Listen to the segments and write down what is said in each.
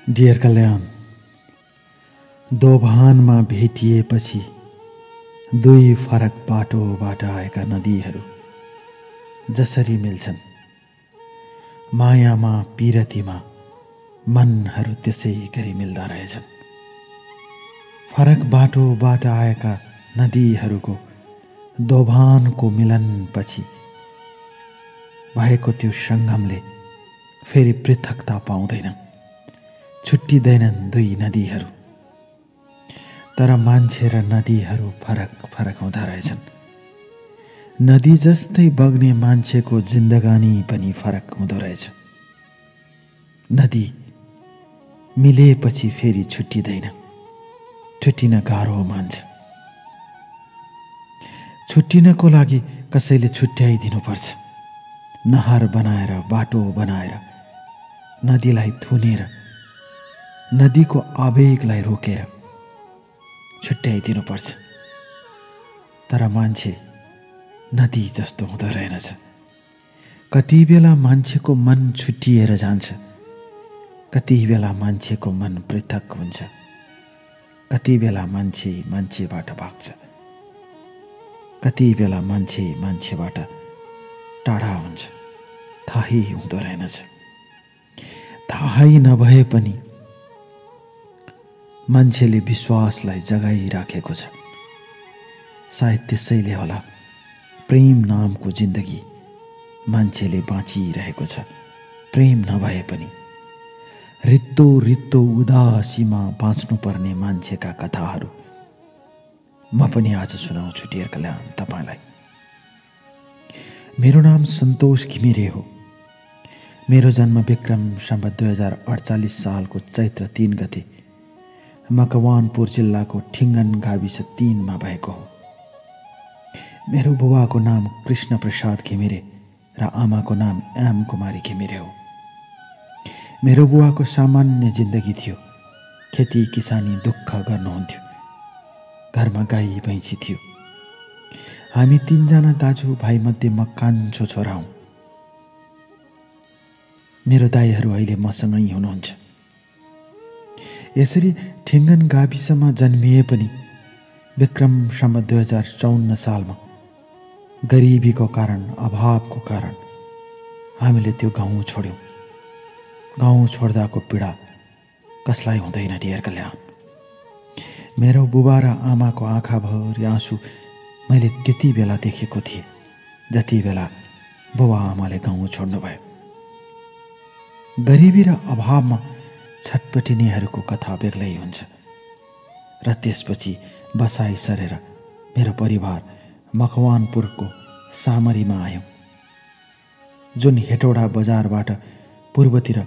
Dear कल्याण, दोभानमा भेटिएपछि दुई फरक बाटोबाट आएका नदीहरू जसरी मिल्छन्, मायामा पिरतीमा मनहरू त्यसै गरी मिल्दा रहेछन्। फरक बाटोबाट आएका नदीहरूको दोभानको मिलनपछि भएको त्यो सङ्गमले फेरि पृथकता पाउँदैन, छुट्टिँदैनन् दुई नदीहरू। तर मान्छे र नदीहरू फरक फरक हुँदा रहेछन्। नदी जस्तै बग्ने मान्छेको जिन्दगानी पनि फरक हुँदो रहेछ। नदी मिलेपछि फेरि छुट्टिँदैन, छुट्टिन गाह्रो मान्छ। छुट्टिनको लागि कसैले छुट्याइदिनुपर्छ। नहर बनाएर, बाटो बनाएर, नदीलाई थुनेर, नदीको आवेगलाई रोकेर छुट्याइदिनुपर्छ। तर मान्छे नदी जस्तो हुँदो रहेनछ। कति बेला मान्छेको मन छुट्टिएर जान्छ, कति बेला मान्छेको मन पृथक हुन्छ, कति बेला मान्छे मान्छेबाट भाग्छ, कति बेला मान्छे मान्छेबाट टाढा हुन्छ, थाहै हुँदो रहेनछ। थाहै नभए पनि मान्छेले विश्वासलाई जगाइराखेको छ। सायद त्यसैले होला प्रेम नामको जिन्दगी मान्छेले बाँचिरहेको छ। प्रेम नभए पनि रित्तो रित्तो उदासीमा बाँच्नुपर्ने मान्छेका कथाहरू म पनि आज सुनाउँछु डियर कल्याण तपाईँलाई। मेरो नाम सन्तोष घिमिरे हो। मेरो जन्म विक्रम सम्वत 2048 सालको चैत्र 3 गते मकवानपुर जिल्लाको ठिङ्गन गाविस 3 मा भएको हो। मेरो बुबाको नाम कृष्ण प्रसाद घिमिरे र आमाको नाम एम कुमारी घिमिरे हो। मेरो बुवाको सामान्य जिन्दगी थियो। खेती किसानी दुःख गर्नुहुन्थ्यो। घरमा गाई भैँसी थियो। हामी 3 जना दाजुभाइ मध्ये म कान्छो छोरा हुँ। मेरो दाइहरू अहिले मसँगै हुनुहुन्छ। यसरी ठिङ्गन गाविसमा जन्मिए पनि विक्रम सम्वत 2054 सालमा गरिबीको कारण, अभावको कारण हामीले त्यो गाउँ छोड्यौँ। गाउँ छोड्दाको पीडा कसलाई हुँदैन डियर कल्याण। मेरो बुबा र आमाको आँखाभरि आँसु मैले त्यति बेला देखेको थिएँ जति बेला बुबा आमाले गाउँ छोड्नुभयो। गरिबी र अभावमा छटपटिनेहरूको कथा बेग्लै हुन्छ। र त्यसपछि बसाइ सरेर मेरो परिवार मकवानपुरको सामरीमा आयौँ, जुन हेटौडा बजारबाट पूर्वतिर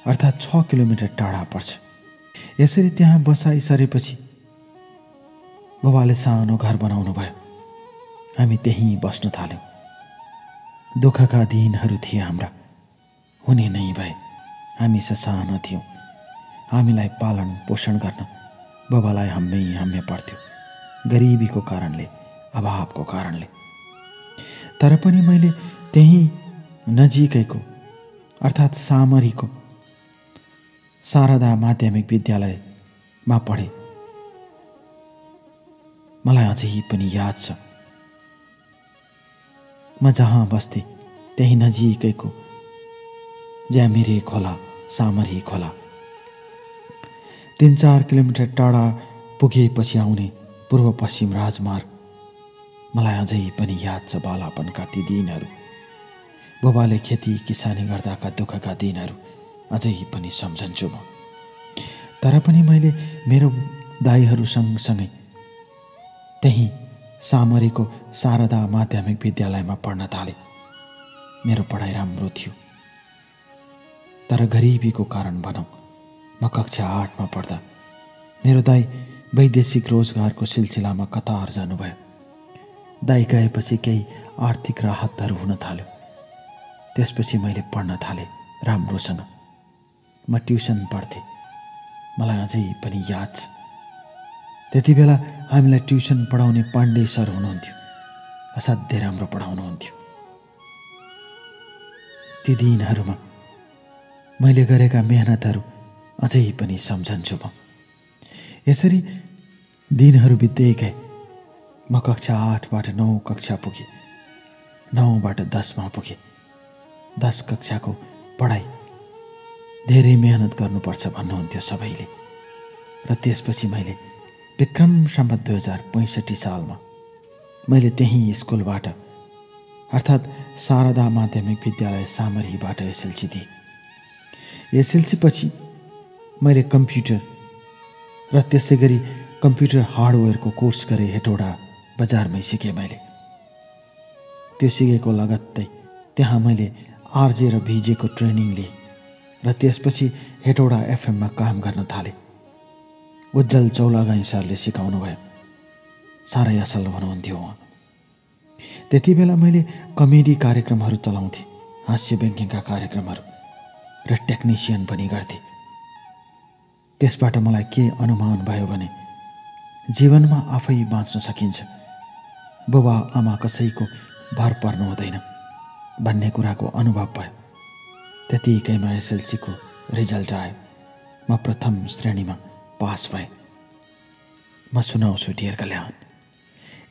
अर्थात् 6 किलोमिटर टाढा पर्छ। यसरी त्यहाँ बसाइ सरेपछि बुबाले सानो घर बनाउनु भयो। हामी त्यहीँ बस्न थाल्यौँ। दुःखका दिनहरू थिए हाम्रा, हुने नै भए। हामी साना थियौँ। हामीलाई पालन पोषण गर्न बुबालाई हम्मे पर्थ्यो, गरिबीको कारणले, अभावको कारणले। तर पनि मैले त्यही नजिकैको अर्थात् सामरीको शारदा माध्यमिक विद्यालयमा पढेँ। मलाई अझै पनि याद छ, म जहाँ बस्थेँ त्यही नजिकैको ज्यामिरे खोला, सामरी खोला 3-4 किलोमिटर टाढा पुगेपछि आउने पूर्व पश्चिम राजमार्ग मलाई अझै पनि याद छ। बालापनका ती दिनहरू, बुबाले खेती किसानी गर्दाका दुःखका दिनहरू अझै पनि सम्झन्छु म। तर पनि मैले मेरो दाइहरू सँगसँगै त्यही सामरीको शारदा माध्यमिक विद्यालयमा पढ्न थालेँ। मेरो पढाइ राम्रो थियो। तर गरिबीको कारण भनौँ, म कक्षा 8 मा पढ्दा मेरो दाइ वैदेशिक रोजगारको सिलसिलामा कतार जानुभयो। दाइ गएपछि केही आर्थिक राहतहरू हुन थाल्यो। त्यसपछि मैले पढ्न थालेँ राम्रोसँग। म ट्युसन पढ्थेँ। मलाई अझै पनि याद छ, त्यति बेला हामीलाई ट्युसन पढाउने पाण्डे सर हुनुहुन्थ्यो। असाध्यै राम्रो पढाउनुहुन्थ्यो। ती दिनहरूमा मैले गरेका मेहनतहरू अझै पनि सम्झन्छु म। यसरी दिनहरू बित्दै गए। म कक्षा 8बाट 9 कक्षा पुगेँ, 9बाट 10मा पुगेँ। 10 कक्षाको पढाइ धेरै मेहनत गर्नुपर्छ भन्नुहुन्थ्यो सबैले। र त्यसपछि मैले विक्रम सम्वत 2065 सालमा मैले त्यही स्कुलबाट अर्थात् शारदा माध्यमिक विद्यालय सामरीबाट एसएलसी दिएँ। एसएलसी पछि मैले कम्प्युटर र त्यसै गरी कम्प्युटर हार्डवेयरको कोर्स गरेँ। हेटौडा बजारमै सिकेँ मैले। त्यो सिकेको लगत्तै त्यहाँ मैले आरजे र भिजेको ट्रेनिङ लिएँ र त्यसपछि हेटौडा एफएममा काम गर्न थालेँ। उज्जवल चौलागाई सरले सिकाउनु भयो। साह्रै असल हुनुहुन्थ्यो उहाँ। त्यति बेला मैले कमेडी कार्यक्रमहरू चलाउँथेँ, हास्य व्यङ्ग्यका कार्यक्रमहरू, र टेक्निसियन पनि गर्थेँ। त्यसबाट मलाई के अनुमान भयो भने जीवनमा आफै बाँच्न सकिन्छ, बुबा आमा कसैको भर पर्नु हुँदैन भन्ने कुराको अनुभव भयो। त्यतिकैमा एसएलसीको रिजल्ट आयो। म प्रथम श्रेणीमा पास भएँ। म सुनाउँछु डियर कल्याण।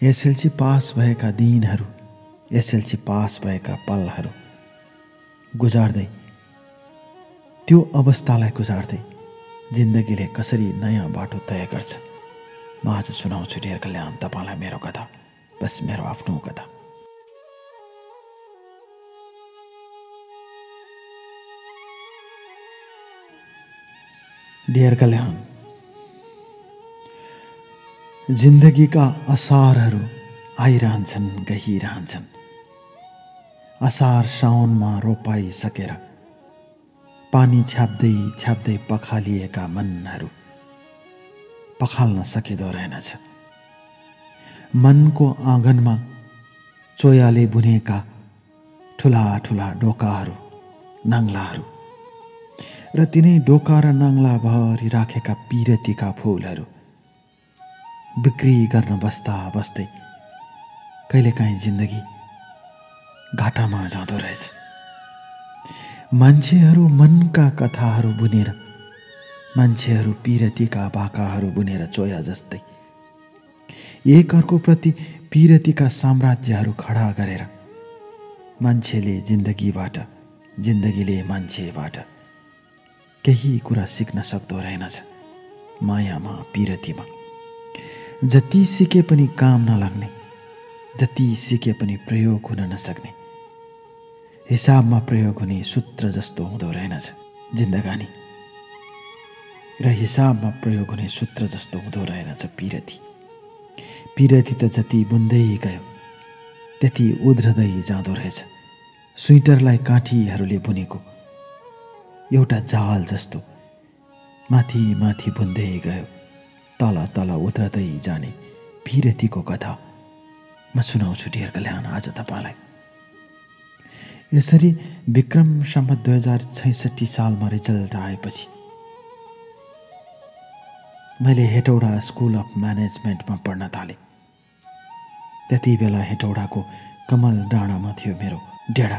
एसएलसी पास भएका दिनहरू, एसएलसी पास भएका पलहरू गुजार्दै, त्यो अवस्थालाई गुजार्दै जिन्दगीले कसरी नयाँ बाटो तय गर्छ, म आज सुनाउँछु डियर कल्याण तपाईँलाई मेरो कथा। बस मेरो आफ्नो कथा। डियर कल्याण, जिन्दगीका असारहरू आइरहन्छन्, गइरहन्छन्। असार साउनमा रोपाइसकेर पानी छ्याप्दै छ्याप्दै पखालिएका मनहरू पखाल्न सकिँदो रहेनछ। मनको आँगनमा चोयाले बुनेका ठुला ठुला डोकाहरू, नाङ्लाहरू, र तिनै डोका र नाङ्ला भरि राखेका पिरतीका फुलहरू बिक्री गर्न बस्दा बस्दै कहिलेकाहीँ जिन्दगी घाटामा जाँदो रहेछ। मान्छेहरू मनका कथाहरू बुनेर, मान्छेहरू पिरतीका बाकाहरू बुनेर चोया जस्तै एक अर्को प्रति पिरतीका साम्राज्यहरू खडा गरेर मान्छेले जिन्दगीबाट, जिन्दगीले मान्छेबाट केही कुरा सिक्न सक्दो रहेनछ। मायामा, पिरतीमा जति सिके पनि काम नलाग्ने, जति सिके पनि प्रयोग हुन नसक्ने, हिसाबमा प्रयोग हुने सूत्र जस्तो हुँदो रहेनछ जिन्दगानी, र हिसाबमा प्रयोग हुने सूत्र जस्तो हुँदो रहेनछ पिरती। पिरती त जति बुन्दै गयो त्यति उध्रदै जाँदो रहेछ। स्वेटरलाई काँठीहरूले बुनेको एउटा जाल जस्तो माथि माथि बुन्दै गयो, तल तल उध्रदै जाने पिरतीको कथा म सुनाउँछु डियर कल्याण आज तपाईँलाई। यसरी विक्रम सम्वत 2066 सालमा रिजल्ट आएपछि मैले हेटौडा स्कुल अफ म्यानेजमेन्टमा पढ्न थालेँ। त्यति बेला हेटौडाको कमल डाँडामा थियो मेरो डेढा।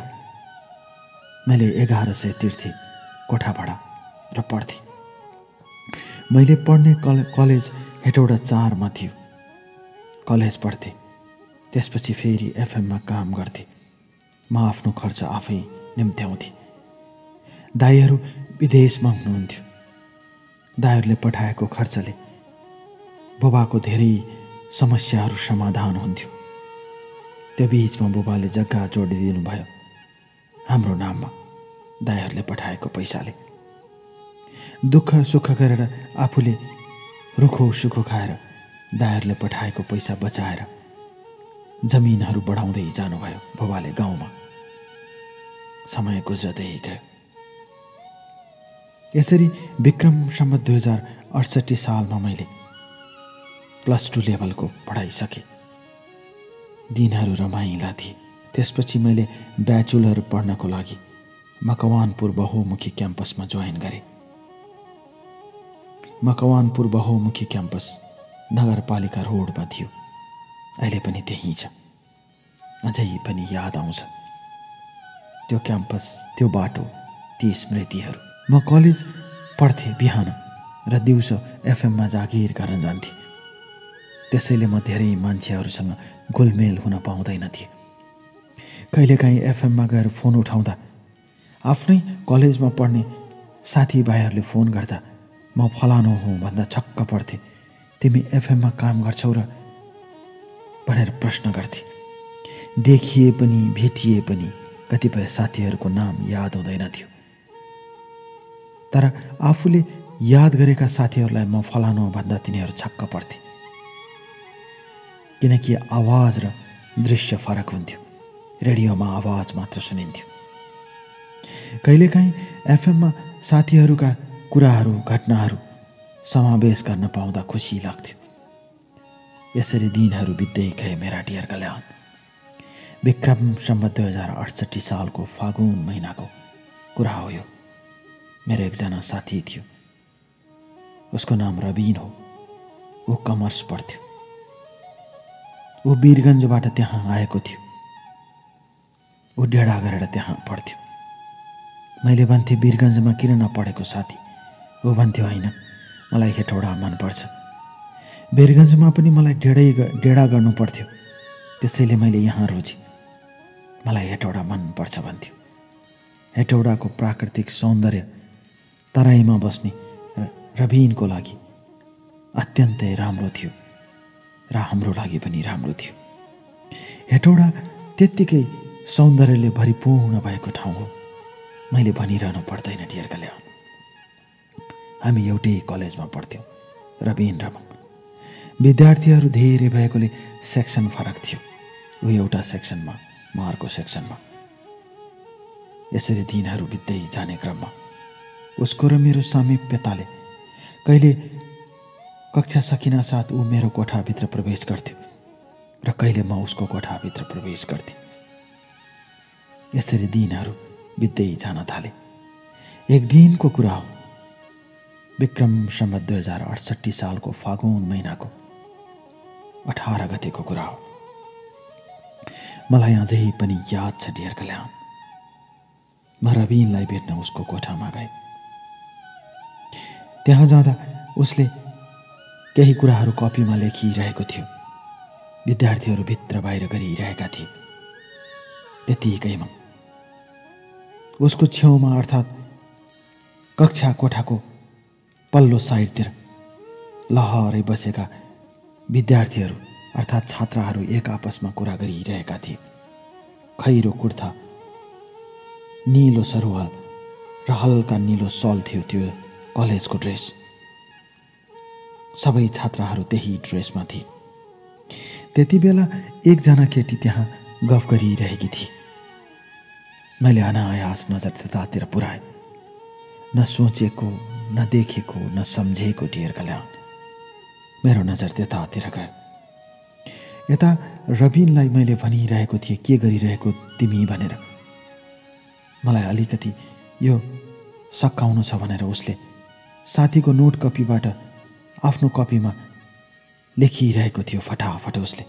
मैले 1100 तिर्थेँ कोठा भाडा र पढ्थेँ। मैले पढ्ने कलेज हेटौडा 4मा थियो। कलेज पढ्थेँ, त्यसपछि फेरि एफएममा काम गर्थेँ। म आफ्नो खर्च आफै निम्त्याउँथेँ। दाइहरू विदेशमा हुनुहुन्थ्यो। दाइहरूले पठाएको खर्चले बुबाको धेरै समस्याहरू समाधान हुन्थ्यो। त्यो बिचमा बुबाले जग्गा जोडिदिनु भयो हाम्रो नाममा दाइहरूले पठाएको पैसाले। दुःख सुख गरेर आफूले रुखो सुखो खाएर दाइहरूले पठाएको पैसा बचाएर जमिनहरू बढाउँदै जानुभयो बुबाले गाउँमा। समय गुज्रदै गयो। यसरी विक्रम सम्वत 2068 सालमा मैले +2 लेभलको पढाइ सकेँ। दिनहरू रमाइला थिए। त्यसपछि मैले ब्याचलर पढ्नको लागि मकवानपुर बहुमुखी क्याम्पसमा जोइन गरेँ। मकवानपुर बहुमुखी क्याम्पस नगरपालिका रोडमा थियो। अहिले पनि त्यही छ। अझै पनि याद आउँछ त्यो क्याम्पस, त्यो बाटो, ती स्मृतिहरू। म कलेज पढ्थेँ बिहान र दिउँसो एफएममा जागिर गर्न जान्थेँ। त्यसैले म धेरै मान्छेहरूसँग गोलमेल हुन पाउँदैन थिएँ। कहिलेकाहीँ एफएममा गएर फोन उठाउँदा आफ्नै कलेजमा पढ्ने साथीभाइहरूले फोन गर्दा म फलानु हुँ भन्दा छक्क पर्थेँ। तिमी एफएममा काम गर्छौ र भनेर प्रश्न गर्थे। देखिए पनि भेटिए पनि कतिपय साथीहरूको नाम याद हुँदैन थियो, तर आफूले याद गरेका साथीहरूलाई म फलानु भन्दा तिनीहरू छक्क पर्थे, किनकि आवाज र दृश्य फरक हुन्थ्यो। रेडियोमा आवाज मात्र सुनिन्थ्यो। कहिलेकाहीँ एफएममा साथीहरूका कुराहरू घटनाहरू समावेश गर्न पाउँदा खुसी लाग्थ्यो। यसरी दिनहरू बित्दै गए मेरा डियर कल्याण। विक्रम सम्वत 2068 सालको फागुन महिनाको कुरा हो यो। मेरो एकजना साथी थियो, उसको नाम रबिन हो। ऊ कमर्स पढ्थ्यो। ऊ वीरगन्जबाट त्यहाँ आएको थियो। ऊ डेढा गरेर त्यहाँ पढ्थ्यो। मैले भन्थेँ, वीरगन्जमा किन नपढेको साथी? ऊ भन्थ्यो, होइन, मलाई हेटौडा मनपर्छ। वीरगन्जमा पनि मलाई डेढा गर्नु पर्थ्यो, त्यसैले मैले यहाँ रोजेँ। मलाई हेटौडा मनपर्छ भन्थ्यो। हेटौडाको प्राकृतिक सौन्दर्य तराईमा बस्ने रबिनको लागि अत्यन्तै राम्रो थियो र हाम्रो लागि पनि राम्रो थियो। हेटौडा त्यत्तिकै सौन्दर्यले भरिपूर्ण भएको ठाउँ हो। मैले भनिरहनु पर्दैन डियर कल्याण। हामी एउटै कलेजमा पढ्थ्यौँ, रबिन र म। विद्यार्थीहरू धेरै भएकोले सेक्सन फरक थियो। ऊ एउटा सेक्सनमा, म अर्को सेक्सनमा। यसरी दिनहरू बित्दै जाने क्रममा उसको र मेरो सामिप्यताले कहिले कक्षा सकिनासाथ ऊ मेरो कोठाभित्र प्रवेश गर्थ्यो र कहिले म उसको कोठाभित्र प्रवेश गर्थेँ। यसरी दिनहरू बित्दै जान थाले। एक दिनको कुरा हो, विक्रम सम्वत 2068 सालको फागुन महिनाको 18 गतेको कुरा हो। मलाई अझै पनि याद छ डियर कल्याण। म रबिनलाई भेट्न उसको कोठामा गएँ। त्यहाँ जाँदा उसले केही कुराहरू कपीमा लेखिरहेको थियो। विद्यार्थीहरू भित्र बाहिर गरिरहेका थिए। त्यतिकैमा उसको छेउमा अर्थात् कक्षा कोठाको पल्लो साइडतिर लहरै बसेका विद्यार्थीहरू अर्थात् छात्राहरू एक आपसमा कुरा गरिरहेका थिए। खैरो कुर्ता, नीलो सरुवाल र हल्का नीलो सल थियो त्यो कलेजको ड्रेस। सबै छात्राहरू त्यही ड्रेसमा थिए। त्यति बेला एकजना केटी त्यहाँ गफ गरिरहेकी थिए। मैले अनायास नजर त्यतातिर पुर्याएँ। न सोचेको, न देखेको, न सम्झेको डियर कल्याण। मेरो नजर त्यतातिर गयो। यता रबिनलाई मैले भनिरहेको थिएँ, के गरिरहेको तिमी भनेर। मलाई अलिकति यो सकाउनु छ भनेर उसले साथीको नोट कपीबाट आफ्नो कपीमा लेखिरहेको थियो फटाफट उसले।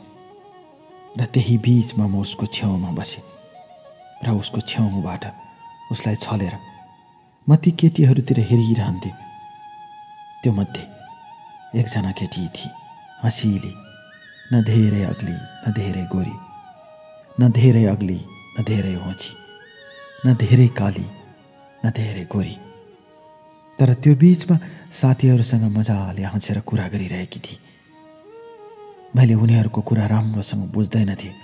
र त्यही बीचमा म उसको छेउमा बसेँ र उसको छेउबाट उसलाई छलेर म ती केटीहरूतिर हेरिरहन्थेँ। त्यो मध्ये एकजना केटी थिए, हँसिली, न धेरै अग्ली न धेरै गोरी, न धेरै अग्ली न धेरै होची, न धेरै काली न धेरै गोरी। तर त्यो बीचमा साथीहरूसँग मजाले हाँसेर कुरा गरिरहेकी थिए। मैले उनीहरूको कुरा राम्रोसँग बुझ्दैन थिएँ,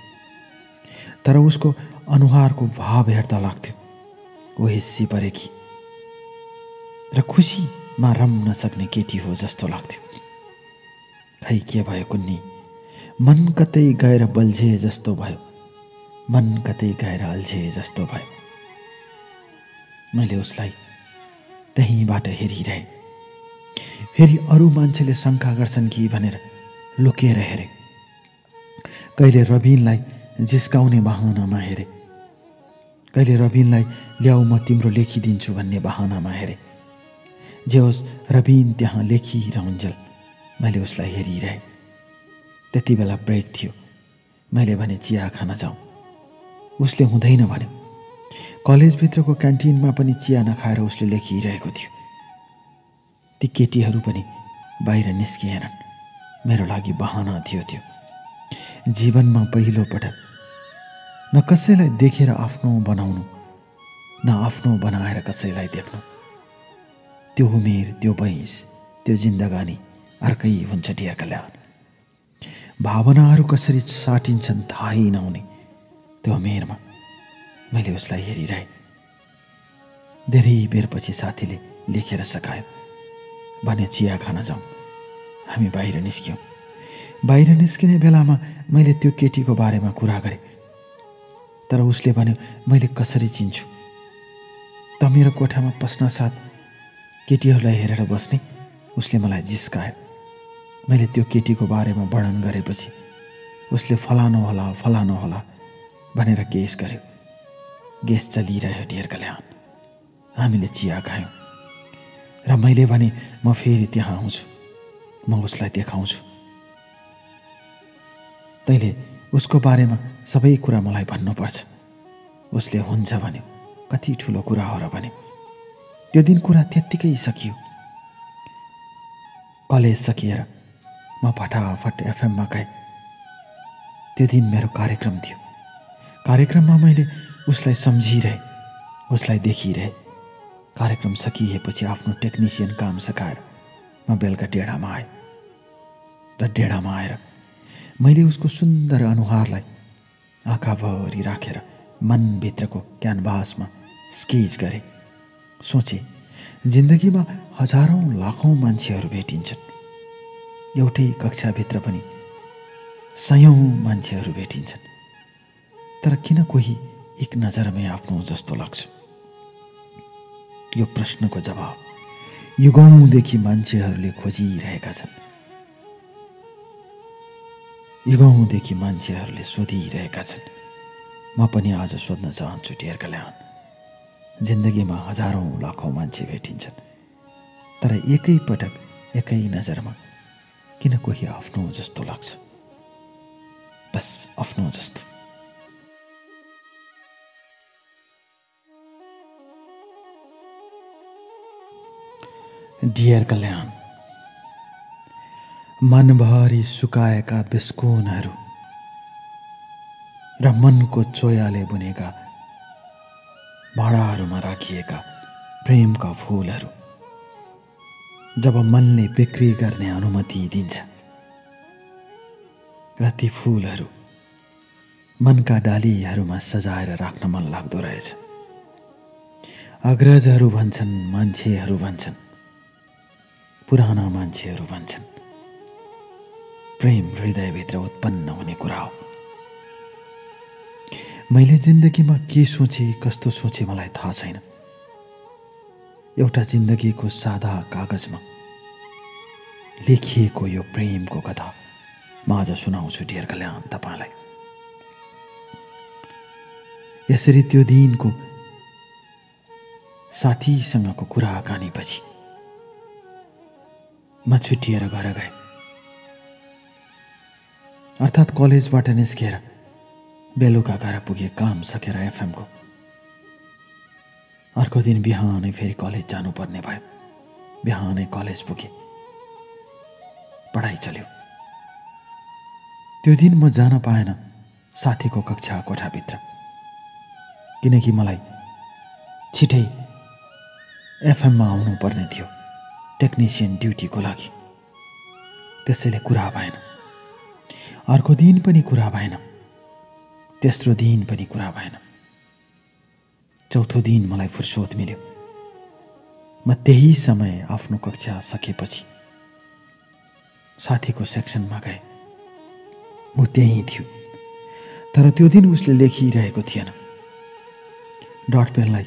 तर उसको अनुहारको भाव हेर्दा लाग्थ्यो ऊ हिस्सी परेकी र खुसीमा रम्न सक्ने केटी हो जस्तो लाग्थ्यो। खै के भयो कुन्नी, मन कतै गएर बल्झे जस्तो भयो, मन कतै गएर अल्झे जस्तो भयो। मैले उसलाई त्यहीँबाट हेरिरहेँ। फेरि अरू मान्छेले शङ्का गर्छन् कि भनेर लुकेर हेरेँ। कहिले रबिनलाई जिस्काउने बहानामा हेरेँ, कहिले रबिनलाई ल्याऊ म तिम्रो लेखिदिन्छु भन्ने बहानामा हेरेँ। जे होस्, रबिन त्यहाँ लेखिरहुन्जेल मैले उसलाई हेरिरहेँ। त्यति बेला ब्रेक थियो। मैले भने चिया खान जाउँ। उसले हुँदैन भन्यो। कलेजभित्रको क्यान्टिनमा पनि चिया नखाएर उसले लेखिरहेको थियो। ती केटीहरू पनि बाहिर निस्किएनन्। मेरो लागि बहाना थियो त्यो। जीवनमा पहिलो पटक न कसैलाई देखेर आफ्नो बनाउनु, न आफ्नो बनाएर कसैलाई देख्नु। त्यो उमेर, त्यो वयस, त्यो जिन्दगानी अर्कै हुन्छ डियर कल्याण। भावनाहरू कसरी साटिन्छन् थाहै नहुने त्यो उमेरमा मैले उसलाई हेरिरहेँ। धेरै बेरपछि साथीले लेखेर सकायो, भने चिया खान जाउँ। हामी बाहिर निस्क्यौँ। बाहिर निस्किने बेलामा मैले त्यो केटीको बारेमा कुरा गरेँ, तर उसले भन्यो मैले कसरी चिन्छु? त मेरो कोठामा पस्न साथ केटीहरूलाई हेरेर बस्ने। उसले मलाई जिस्कायो। मैले त्यो केटीको बारेमा वर्णन गरेपछि उसले फलानु होला भनेर गेस गर्यो। गेस चलिरह्यो डियर कल्याण। हामीले चिया खायौँ र मैले भने म फेरि त्यहाँ आउँछु, म उसलाई देखाउँछु। तैँले उसको बारेमा सबै कुरा मलाई भन्नुपर्छ। उसले हुन्छ भन्यो। कति ठुलो कुरा हो र भन्यो। त्यो दिन कुरा त्यत्तिकै सकियो। कलेज सकिएर म फटाफट एफएममा गएँ। त्यो दिन मेरो कार्यक्रम थियो। कार्यक्रममा मैले उसलाई सम्झिरहेँ, उसलाई देखिरहेँ। कार्यक्रम सकिएपछि आफ्नो टेक्निसियन काम सकाएर म बेलुका डेढामा आएँ। र डेढामा आएर मैले उसको सुन्दर अनुहारलाई आँखाभरि राखेर मनभित्रको क्यानभासमा स्केच गरेँ। सोचेँ जिन्दगीमा हजारौँ लाखौँ मान्छेहरू भेटिन्छन्, एउटै कक्षाभित्र पनि सयौँ मान्छेहरू भेटिन्छन्, तर किन कोही एक नजरमै आफ्नो जस्तो लाग्छ? यो प्रश्नको जवाब युगौँदेखि मान्छेहरूले खोजिरहेका छन्। युगौँदेखि मान्छेहरूले सोधिरहेका छन्। म पनि आज सोध्न चाहन्छु डियर कल्याण। जिन्दगीमा हजारौँ लाखौँ मान्छे भेटिन्छन्, तर एकै पटक एकै नजरमा किन कोही आफ्नो जस्तो लाग्छ? बस आफ्नो जस्तो। डियर कल्याण, मनभरि सुकाएका बिस्कुनहरू र मनको चोयाले बुनेका भाँडाहरूमा राखिएका प्रेमका फूलहरू जब मनले बिक्री गर्ने अनुमति दिन्छ र ती फूलहरू मनका डालीहरूमा सजाएर राख्न मन लाग्दो रहेछ। अग्रजहरू भन्छन्, मान्छेहरू भन्छन्, पुराना मान्छेहरू भन्छन्, प्रेम हृदयभित्र उत्पन्न हुने कुरा हो। मैले जिन्दगीमा के सोचेँ, कस्तो सोचेँ मलाई थाहा छैन। एउटा जिन्दगीको सादा कागजमा लेखिएको यो प्रेमको कथा म आज सुनाउँछु डियर कल्याण तपाईलाई। यसरी त्यो दिनको साथीसँगको कुराकानीपछि म छुट्टिएर घर गएँ। अर्थात् कलेजबाट निस्केर बेलुका घर पुगे, काम सकेर एफएमको। अर्को दिन बिहानै फेरि कलेज जानुपर्ने भयो। बिहानै कलेज पुगे, पढाइ चल्यो। त्यो दिन म जान पाएन साथीको कक्षा कोठाभित्र, किनकि मलाई छिटै एफएममा आउनुपर्ने थियो टेक्निसियन ड्युटीको लागि। त्यसैले कुरा भएन। अर्को दिन पनि कुरा भएन। तेस्रो दिन पनि कुरा भएन। चौथो दिन मलाई फुर्सद मिल्यो। म त्यही समय आफ्नो कक्षा सकेपछि साथीको सेक्सनमा गएँ। ऊ त्यहीँ थियो, तर त्यो दिन उसले लेखिरहेको थिएन। डट पेनलाई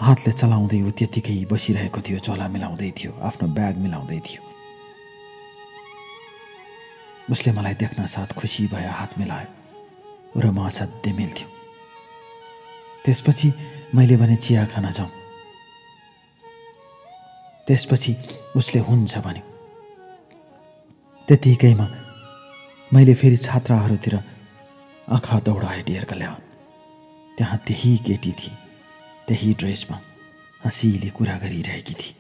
हातले चलाउँदै ऊ त्यत्तिकै बसिरहेको थियो, झोला मिलाउँदै थियो, आफ्नो ब्याग मिलाउँदै थियो। उसले मलाई देख्न साथ खुसी भयो, हात मिलायो र म असाध्यै मिल्थ्यो। त्यसपछि मैले भने चिया खान जाउँ। त्यसपछि उसले हुन्छ भन्यो। त्यतिकैमा मैले फेरि छात्राहरूतिर आँखा दौडाएँ डियर कल्याण। त्यहाँ त्यही केटी थिए, त्यही ड्रेसमा हँसिली कुरा गरिरहेकी थिए।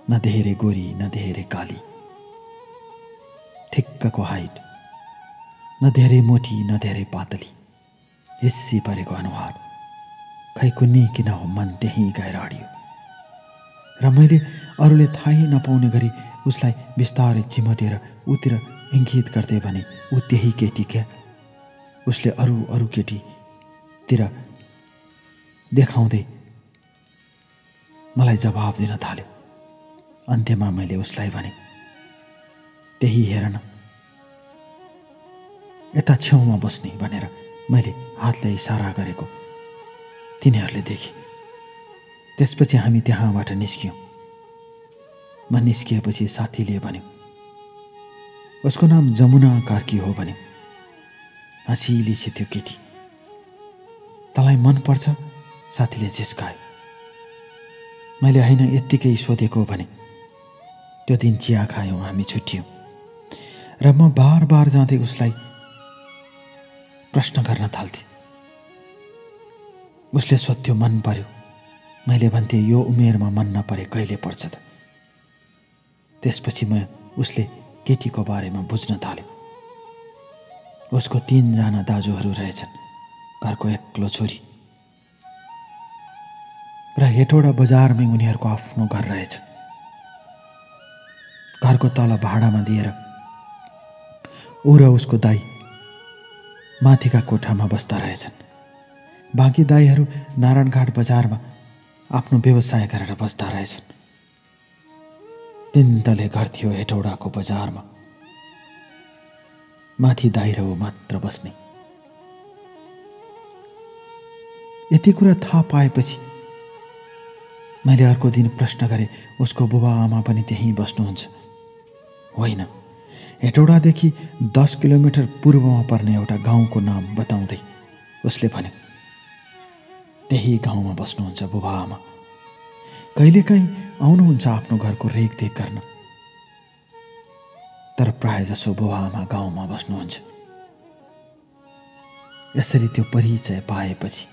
न धेरै गोरी न धेरै काली, ठिक्कको हाइट, न धेरै मोटी न धेरै पातली, हिस्सी परेको अनुहार, खै कुन्नी किन हो मन त्यहीँ गएर अडियो। र मैले अरूले थाहै नपाउने गरी उसलाई बिस्तारै चिमटेर उतिर इङ्गित गर्दै भने, ऊ त्यही केटी क्या। उसले अरू केटीतिर देखाउँदै मलाई जवाब दिन थाल्यो। अन्त्यमा मैले उसलाई भने, त्यही हेर न, यता छेउमा बस्ने भनेर मैले हातले इसारा गरेको तिनीहरूले देखे। त्यसपछि हामी त्यहाँबाट निस्क्यौँ। म निस्किएपछि साथीले भन्यो, उसको नाम जमुना कार्की हो भन्यो। हँसिली छ त्यो केटी, तँलाई मन पर्छ? साथीले जिस्कायो। मैले होइन यत्तिकै सोधेको भने। त्यो दिन चिया खायौँ, हामी छुट्यौँ र म बार बार जाँदै उसलाई प्रश्न गर्न थाल्थेँ। उसले सोध्थ्यो मन पर्यो। मैले भन्थेँ यो उमेरमा मन नपरे कहिले पर्छ त। त्यसपछि उसले केटीको बारेमा बुझ्न थाल्यो। उसको 3 जना दाजुहरू रहेछन्, घरको एक्लो छोरी, र हेटौडा बजारमै उनीहरूको आफ्नो घर रहेछ। घरको तल भाडामा दिएर ऊ र उसको दाइ माथिका कोठामा बस्दा रहेछन्। बाँकी दाइहरू नारायणघाट बजारमा आफ्नो व्यवसाय गरेर बस्दा रहेछन्। 3 तले घर थियो हेटौडाको बजारमा। माथि दाइ र ऊ मात्र बस्ने। यति कुरा थाहा पाएपछि मैले अर्को दिन प्रश्न गरेँ, उसको बुबा आमा पनि त्यहीँ बस्नुहुन्छ? होइन, हेटौडादेखि 10 किलोमिटर पूर्वमा पर्ने एउटा गाउँको नाम बताउँदै उसले भन्यो, त्यही गाउँमा बस्नुहुन्छ बुबा आमा। कहिलेकाहीँ आउनुहुन्छ आफ्नो घरको रेखदेख गर्न, तर प्राय जसो बुबा आमा गाउँमा बस्नुहुन्छ। यसरी त्यो परिचय पाएपछि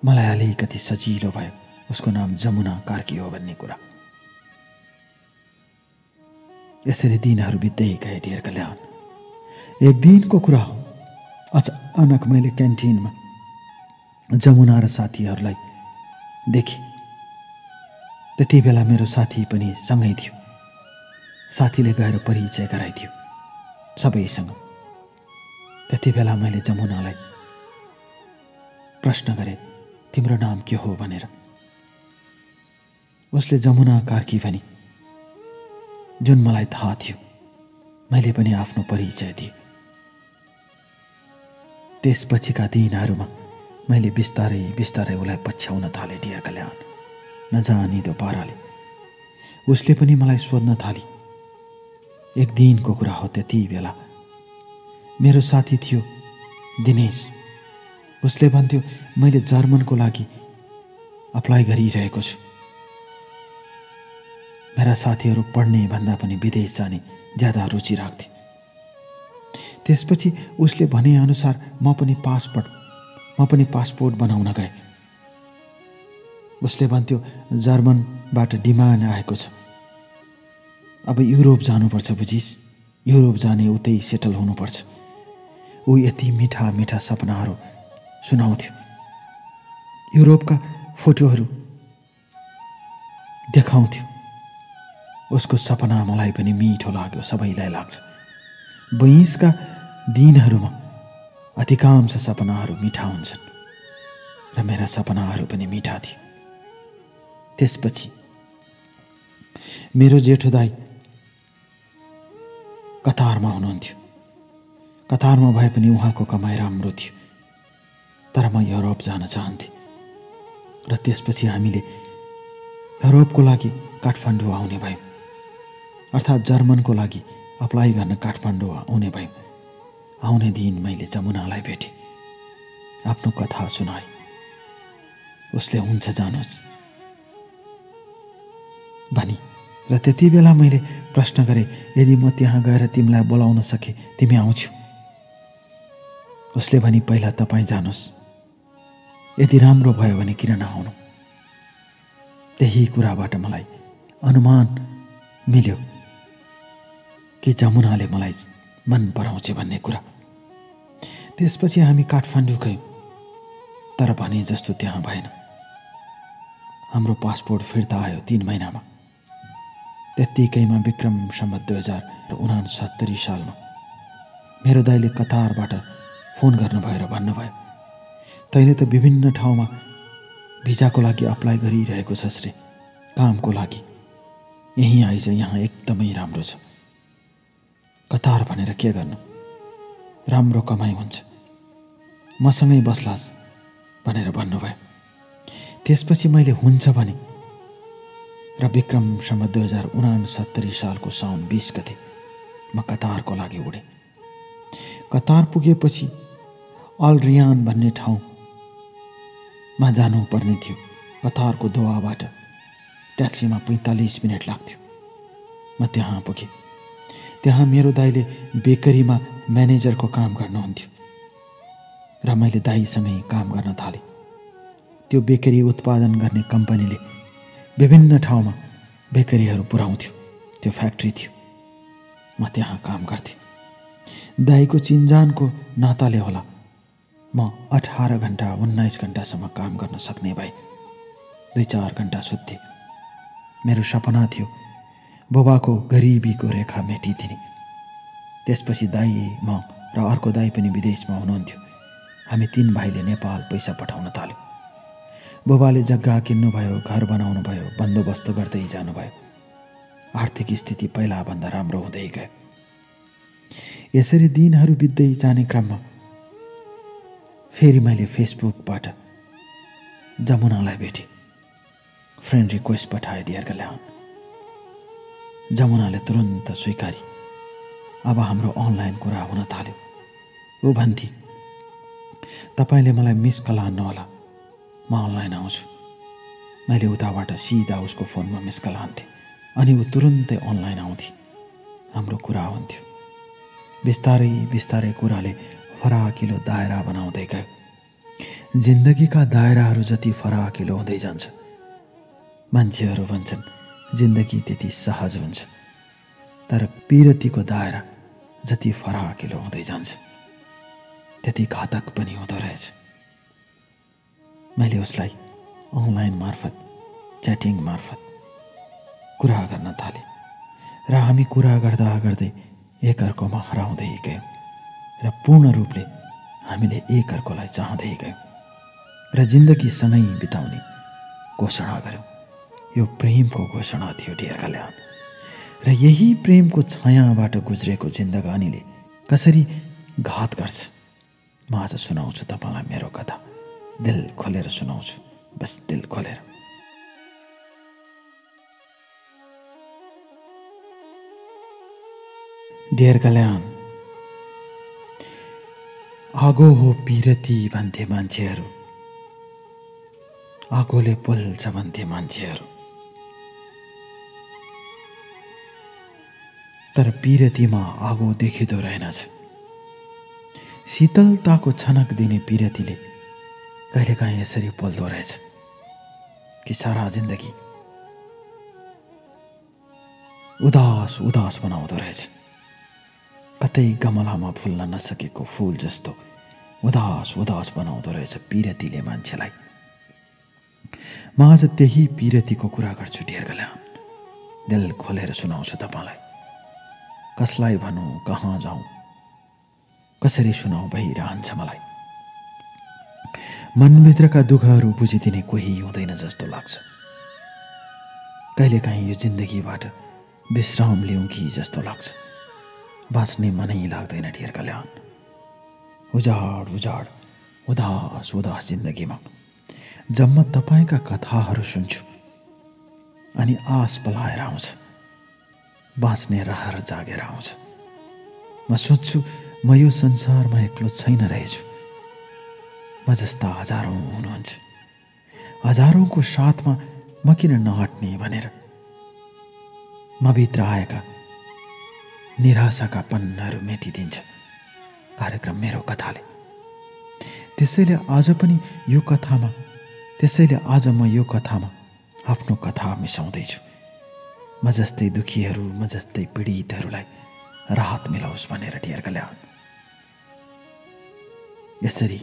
मलाई अलिकति सजिलो भयो उसको नाम जमुना कार्की हो भन्ने कुरा। यसरी दिनहरू बित्दै गए डियर कल्याण। एक दिनको कुरा हो, अचानक मैले क्यान्टिनमा जमुना र साथीहरूलाई देखेँ। त्यति बेला मेरो साथी पनि सँगै थियो। साथीले गएर परिचय गराइदियो सबैसँग। त्यति बेला मैले जमुनालाई प्रश्न गरेँ, तिम्रो नाम के हो भनेर। उसले जमुना कार्की भनी, जुन मलाई थाहा थियो। मैले पनि आफ्नो परिचय दिएँ। त्यसपछिका दिनहरूमा मैले बिस्तारै बिस्तारै उसलाई पछ्याउन थालेँ डियर कल्याण, नजानिदो पाराले। उसले पनि मलाई सोध्न थाली। एक दिनको कुरा हो, त्यति बेला मेरो साथी थियो दिनेश। उसले भन्थ्यो, मैले जर्मनको लागि अप्लाई गरिरहेको छु। मेरा साथीहरू पढ्ने भन्दा पनि विदेश जाने ज्यादा रुचि राख्थे। त्यसपछि उसले भनेअनुसार म पनि पासपोर्ट बनाउन गएँ। उसले भन्थ्यो, जर्मनबाट डिमान्ड आएको छ, अब युरोप जानुपर्छ बुझिस्। युरोप जाने, उतै सेटल हुनुपर्छ। ऊ यति मिठा मिठा सपनाहरू सुनाउँथ्यो। युरोपका फोटोहरू देखाउँथ्यो। उसको सपना मलाई पनि मिठो लाग्यो, सबैलाई लाग्छ। 22का दिनहरूमा अधिकांश सपनाहरू मिठा हुन्छन् र मेरा सपनाहरू पनि मिठा थिए। त्यसपछि मेरो जेठो दाइ कतारमा हुनुहुन्थ्यो। कतारमा भए पनि उहाँको कमाइ राम्रो थियो, तर म युरोप जान चाहन्थेँ। र त्यसपछि हामीले युरोपको लागि काठमाडौँ आउने भयौँ, अर्थात् जर्मनको लागि अप्लाई गर्न काठमाडौँ आउने भयौँ। आउने दिन मैले जमुनालाई भेटेँ, आफ्नो कथा सुनाएँ। उसले हुन्छ जानुहोस् भनी। र त्यति बेला मैले प्रश्न गरेँ, यदि म त्यहाँ गएर तिमीलाई बोलाउन सके तिमी आउँछौ? उसले भनी, पहिला तपाईँ जानुहोस्, यदि राम्रो भयो भने किन नआउनु। त्यही कुराबाट मलाई अनुमान मिल्यो कि जमुनाले मलाई मन पराउँछ भन्ने कुरा। त्यसपछि हामी काठमाडौँ गयौँ, तर भने जस्तो त्यहाँ भएन। हाम्रो पासपोर्ट फिर्ता आयो 3 महिनामा। त्यत्तिकैमा विक्रम सम्वत 2069 सालमा मेरो दाइले कतारबाट फोन गर्नुभयो र भन्नुभयो, तैँले त विभिन्न ठाउँमा भिजाको लागि अप्लाई गरिरहेको छस् रे, कामको लागि। यहीँ आइज, यहाँ एकदमै राम्रो छ। कतार भनेर के गर्नु, राम्रो कमाइ हुन्छ, मसँगै बस्लास् भनेर भन्नुभयो। त्यसपछि मैले हुन्छ भने र विक्रम सम्वत 2069 सालको साउन 20 गते म कतारको लागि उडेँ। कतार पुगेपछि अल रियान भन्ने ठाउँमा जानुपर्ने थियो। कतारको दोहाबाट ट्याक्सीमा 45 मिनट लाग्थ्यो। म त्यहाँ पुगेँ। त्यहाँ मेरो दाइले बेकरीमा म्यानेजरको काम गर्नुहुन्थ्यो र मैले दाइसँगै काम गर्न थालेँ। त्यो बेकरी उत्पादन गर्ने कम्पनीले विभिन्न ठाउँमा बेकरीहरू पुर्याउँथ्यो। त्यो फ्याक्ट्री थियो। म त्यहाँ काम गर्थेँ। दाइको चिन्जानको नाताले होला म 18 घन्टा 19 घन्टासम्म काम गर्न सक्ने भए। 2-4 घन्टा सुत्थेँ। मेरो सपना थियो बुबाको गरिबीको रेखा मेटिदिने। त्यसपछि दाइ, म र अर्को दाइ पनि विदेशमा हुनुहुन्थ्यो। हामी 3 भाइले नेपाल पैसा पठाउन थाल्यौँ। बुबाले जग्गा किन्नुभयो, घर बनाउनु भयो, बन्दोबस्त गर्दै जानुभयो। आर्थिक स्थिति पहिलाभन्दा राम्रो हुँदै गयो। यसरी दिनहरू बित्दै जाने क्रममा फेरि मैले फेसबुकबाट जमुनालाई भेटेँ। फ्रेन्ड रिक्वेस्ट पठाए डियर कल्याण। जमुनाले तुरन्त स्वीकारी। अब हाम्रो अनलाइन कुरा हुन थाल्यो। ऊ भन्थे, तपाईँले मलाई मिस कल हान्नुहोला, म अनलाइन आउँछु। मैले उताबाट सिधा उसको फोनमा मिस कल हान्थेँ अनि ऊ तुरुन्तै अनलाइन आउँथे। हाम्रो कुरा हुन्थ्यो। बिस्तारै बिस्तारै कुराले फराकिलो दायरा बनाउँदै गयो। जिन्दगीका दायराहरू जति फराकिलो हुँदै जान्छ, मान्छेहरू भन्छन् जिन्दगी त्यति सहज हुन्छ, तर पिरतीको दायरा जति फराकिलो हुँदै जान्छ त्यति घातक पनि हुँदो रहेछ। मैले उसलाई अनलाइन मार्फत, च्याटिङ मार्फत कुरा गर्न थालेँ र हामी कुरा गर्दा गर्दै एकअर्कोमा हराउँदै गयौँ र पूर्ण रूपले हामीले एकअर्कोलाई चाहँदै गयौँ र जिन्दगी सँगै बिताउने घोषणा गऱ्यौँ। यो प्रेमको घोषणा थियो डियर कल्याण। र यही प्रेमको छायाबाट गुज्रेको जिन्दगानीले कसरी घात गर्छ, म आज सुनाउँछु तपाईँलाई मेरो कथा। दिल खोलेर सुनाउँछु, बस दिल खोलेर। डियर कल्याण, आगो हो पिरती भन्थे मान्छेहरू, आगोले पोल्छ भन्थे मान्छेहरू, तर पिरतीमा आगो देखिँदो रहेनछ। शीतलताको छनक दिने पिरतीले कहिलेकाहीँ यसरी पोल्दो रहेछ कि सारा जिन्दगी उदास उदास बनाउँदो रहेछ। कतै गमलामा फुल्न नसकेको फूल जस्तो उदास उदास बनाउँदो रहेछ पिरतीले मान्छेलाई। म आज त्यही पिरतीको कुरा गर्छु डियर कल्याण। दिल खोलेर सुनाउँछु तपाईँलाई। कसलाई भनौँ, कहाँ जाउँ, कसरी सुनाउँ भइरहन्छ मलाई। मनभित्रका दुःखहरू बुझिदिने कोही हुँदैन जस्तो लाग्छ। कहिलेकाहीँ यो जिन्दगीबाट विश्राम लिउँ कि जस्तो लाग्छ। बाँच्ने मनै लाग्दैन डियर कल्याण। उजाड उजाड, उदास उदास जिन्दगीमा जब म तपाईँका कथाहरू सुन्छु अनि आस पलाएर आउँछ, बाँच्ने रहर जागेर आउँछ। म सोच्छु म यो संसारमा एक्लो छैन रहेछु। म जस्ता हजारौँ हुनुहुन्छ। हजारौँको साथमा म किन नहट्ने भनेर म भित्र आएका निराशाका पन्नहरू मेटिदिन्छ कार्यक्रम मेरो कथाले। त्यसैले आज म यो कथामा आफ्नो कथा मिसाउँदैछु। म जस्तै दुखीहरू, म जस्तै पीडितहरूलाई राहत मिलाओस् भनेर डियर कल्याण। यसरी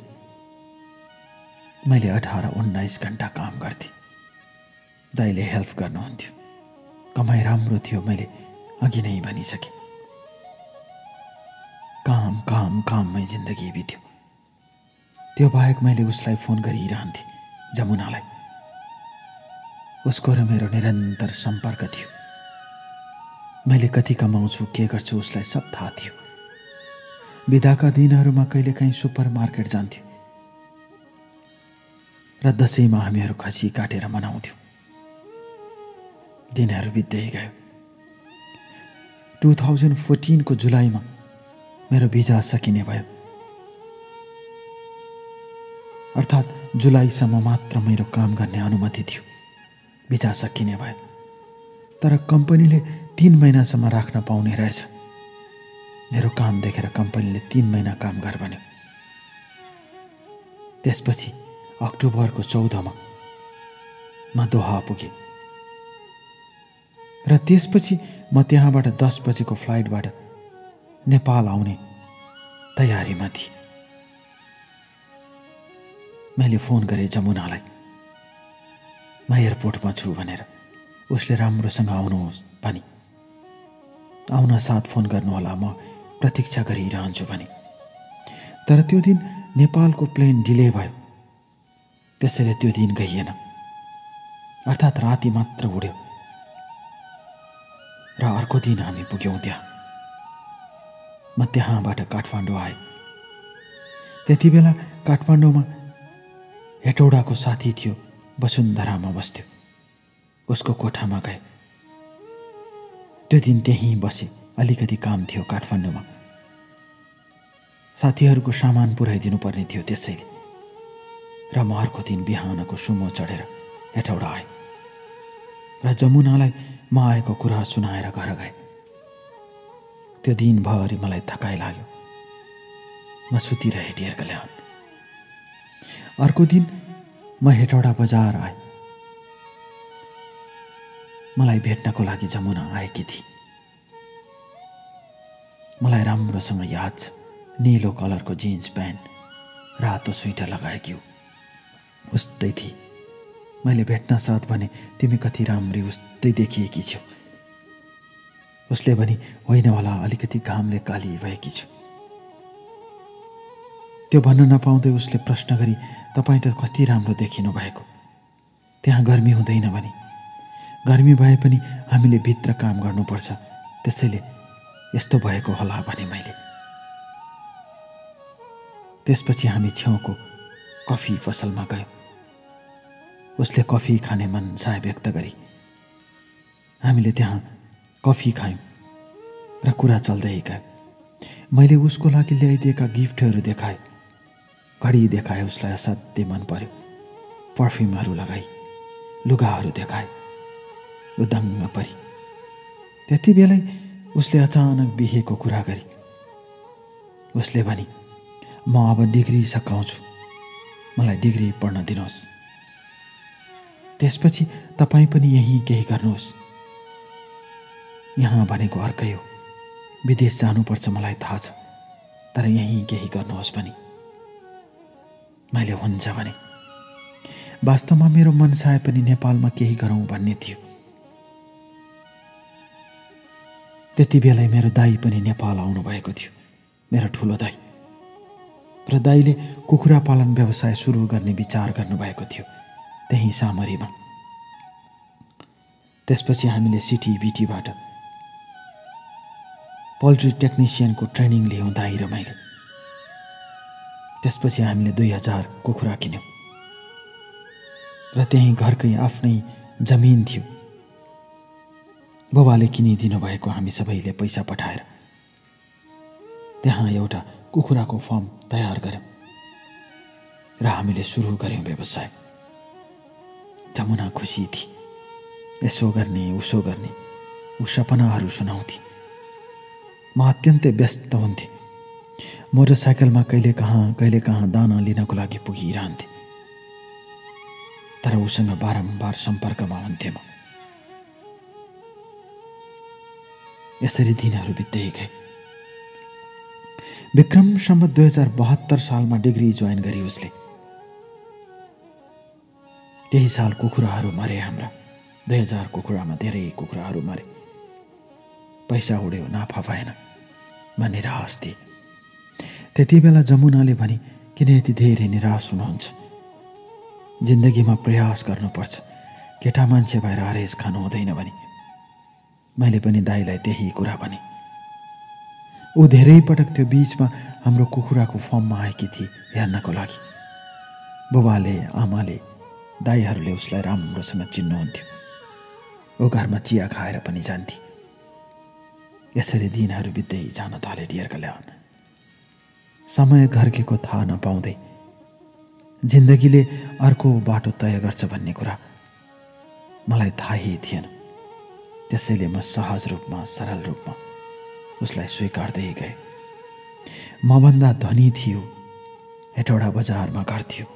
मैले 18-19 घण्टा काम गर्थेँ। दाइले हेल्प गर्नुहुन्थ्यो। कमाइ राम्रो थियो, मैले अघि नै भनिसकेँ। काम काम काममै जिन्दगी बित्यो। त्यो बाहेक मैले उसलाई फोन गरिरहन्थेँ, जमुनालाई। उसको र मेरो निरन्तर सम्पर्क थियो। मैले कति कमाउँछु, के गर्छु उसलाई सब थाहा थियो। बिदाका दिनहरूमा कहिलेकाहीँ सुपर मार्केट जान्थ्यो र दशैँमा हामीहरू खसी काटेर मनाउँथ्यौँ। दिनहरू बित्दै गयो। 2014 को जुलाईमा मेरो भिजा सकिने भयो। अर्थात् जुलाईसम्म मात्र मेरो काम गर्ने अनुमति थियो। भिजा सकिने भयो, तर कम्पनीले 3 महिनासम्म राख्न पाउने रहेछ। मेरो काम देखेर कम्पनीले 3 महिना काम गर भन्यो। त्यसपछि अक्टोबरको 14मा म दोहा पुगेँ र त्यसपछि म त्यहाँबाट 10 बजेको फ्लाइटबाट नेपाल आउने तयारीमा थिएँ। मैले फोन गरेँ जमुनालाई, म एयरपोर्टमा छु भनेर। उसले राम्रोसँग आउनुहोस् भनी। आउन साथ फोन गर्नुहोला, म प्रतीक्षा गरिरहन्छु भने। तर त्यो दिन नेपालको प्लेन डिले भयो, त्यसैले त्यो दिन गइएन। अर्थात् राति मात्र उड्यो र अर्को दिन हामी पुग्यौँ त्यहाँ। म त्यहाँबाट काठमाडौँ आएँ। त्यति बेला काठमाडौँमा हेटौडाको साथी थियो, वसुन्धरामा बस्थ्यो। उसको कोठामा गए। त्यो दिन त्यहीँ बसे। अलिकति काम थियो काठमाडौँमा। साथीहरूको सामान पुर्याइदिनु पर्ने थियो, त्यसैले। र म अर्को दिन बिहानको सुमो चढेर हेटौडा आएँ र जमुनालाई म आएको कुरा सुनाएर घर गएँ। त्यो दिनभरि मलाई थकाइ लाग्यो। म सुतिरहेँ डियर कल्याण। अर्को दिन म हेटौडा बजार आएँ। मलाई भेट्नको लागि जमुना आएकी थिए। मलाई राम्रोसँग याद छ, नीलो कलरको जिन्स प्यान्ट, रातो स्वेटर लगाएकी हो। उस्तै थिए। मैले भेट्न साथ भने, तिमी कति राम्री उस्तै देखिएकी छौ। उसले भने, होइन होला, अलिकति घामले काली भएकी छु। त्यो भन्न नपाउँदै उसले प्रश्न गरी, तपाईँ त कति राम्रो देखिनु भएको, त्यहाँ गर्मी हुँदैन भने। गर्मी भए पनि हामीले भित्र काम गर्नुपर्छ, त्यसैले यस्तो भएको होला भने मैले। त्यसपछि हामी छेउको कफी पसलमा गयौँ। उसले कफी खाने मनसाय व्यक्त गरी। हामीले त्यहाँ कफी खायौँ र कुरा चल्दै गयो। मैले उसको लागि ल्याइदिएका गिफ्टहरू देखाएँ। घडी देखाए, उसलाई असाध्यै मन पर्यो। पर्फ्युमहरू लगाई, लुगाहरू देखाए। उदङ्ग परी। त्यति बेलै उसले अचानक बिहेको कुरा गरी। उसले भनी, म अब डिग्री सकाउँछु, मलाई डिग्री पढ्न दिनुहोस्। त्यसपछि तपाईँ पनि यहीँ केही गर्नुहोस्। यहाँ भनेको अर्कै हो, विदेश जानुपर्छ मलाई थाहा छ, तर यहीँ केही गर्नुहोस् भनी। मैले हुन्छ भने। वास्तवमा मेरो मनसाय पनि नेपालमा केही गरौँ भन्ने थियो। त्यति बेलै मेरो दाइ पनि नेपाल आउनुभएको थियो, मेरो ठुलो दाइ। र दाइले कुखुरा पालन व्यवसाय सुरु गर्ने विचार गर्नुभएको थियो त्यही सामरीमा। त्यसपछि हामीले सिटिबिटीबाट पोल्ट्री टेक्निसियनको ट्रेनिङ लियौँ दाइ र मैले। त्यसपछि हामीले 2000 कुखुरा किन्यौँ र त्यहीँ घरकै आफ्नै जमिन थियो। बुबाले किनिदिनु भएको हामी सबैले पैसा पठाएर त्यहाँ एउटा कुखुराको फार्म तयार गर्यौँ र हामीले सुरु गर्यौँ व्यवसाय। जमुना खुसी थिए। यसो गर्ने उसो गर्ने ऊ सपनाहरू सुनाउँथे। म अत्यन्तै व्यस्त हुन्थेँ। मोटरसाइकलमा कहिले कहाँ दाना लिनको लागि पुगिरहन्थेँ। तर उसँग बारम्बार सम्पर्कमा हुन्थे म। यसरी दिनहरू बित्दै गए। विक्रम सम्वत 2072 सालमा डिग्री जोइन गरी उसले। त्यही साल कुखुराहरू मरे हाम्रा। 2000 कुखुरामा धेरै कुखुराहरू मरे। पैसा उड्यो, नाफा भएन। म निराश थिएँ। त्यति बेला जमुनाले भनी, किन यति धेरै निराश हुनुहुन्छ? जिन्दगीमा प्रयास गर्नुपर्छ, केटा मान्छे भएर हरेस खानु हुँदैन भने। मैले पनि दाइलाई त्यही कुरा भने। ऊ धेरै पटक त्यो बीचमा हाम्रो कुखुराको फर्ममा आएकी थिए हेर्नको लागि। बुबाले, आमाले, दाइहरूले उसलाई राम्रोसँग चिन्नुहुन्थ्यो। ऊ घरमा चिया खाएर पनि जान्थे। यसरी दिनहरू बित्दै जान थाले डियर कल्याण। समय घर्केको थाहा नपाउँदै जिन्दगीले अर्को बाटो तय गर्छ भन्ने कुरा मलाई थाहै थिएन। त्यसैले म सहज रूपमा, सरल रूपमा उसलाई स्वीकार्दै गएँ। मभन्दा धनी थियो, हेटौडा बजारमा घर थियो।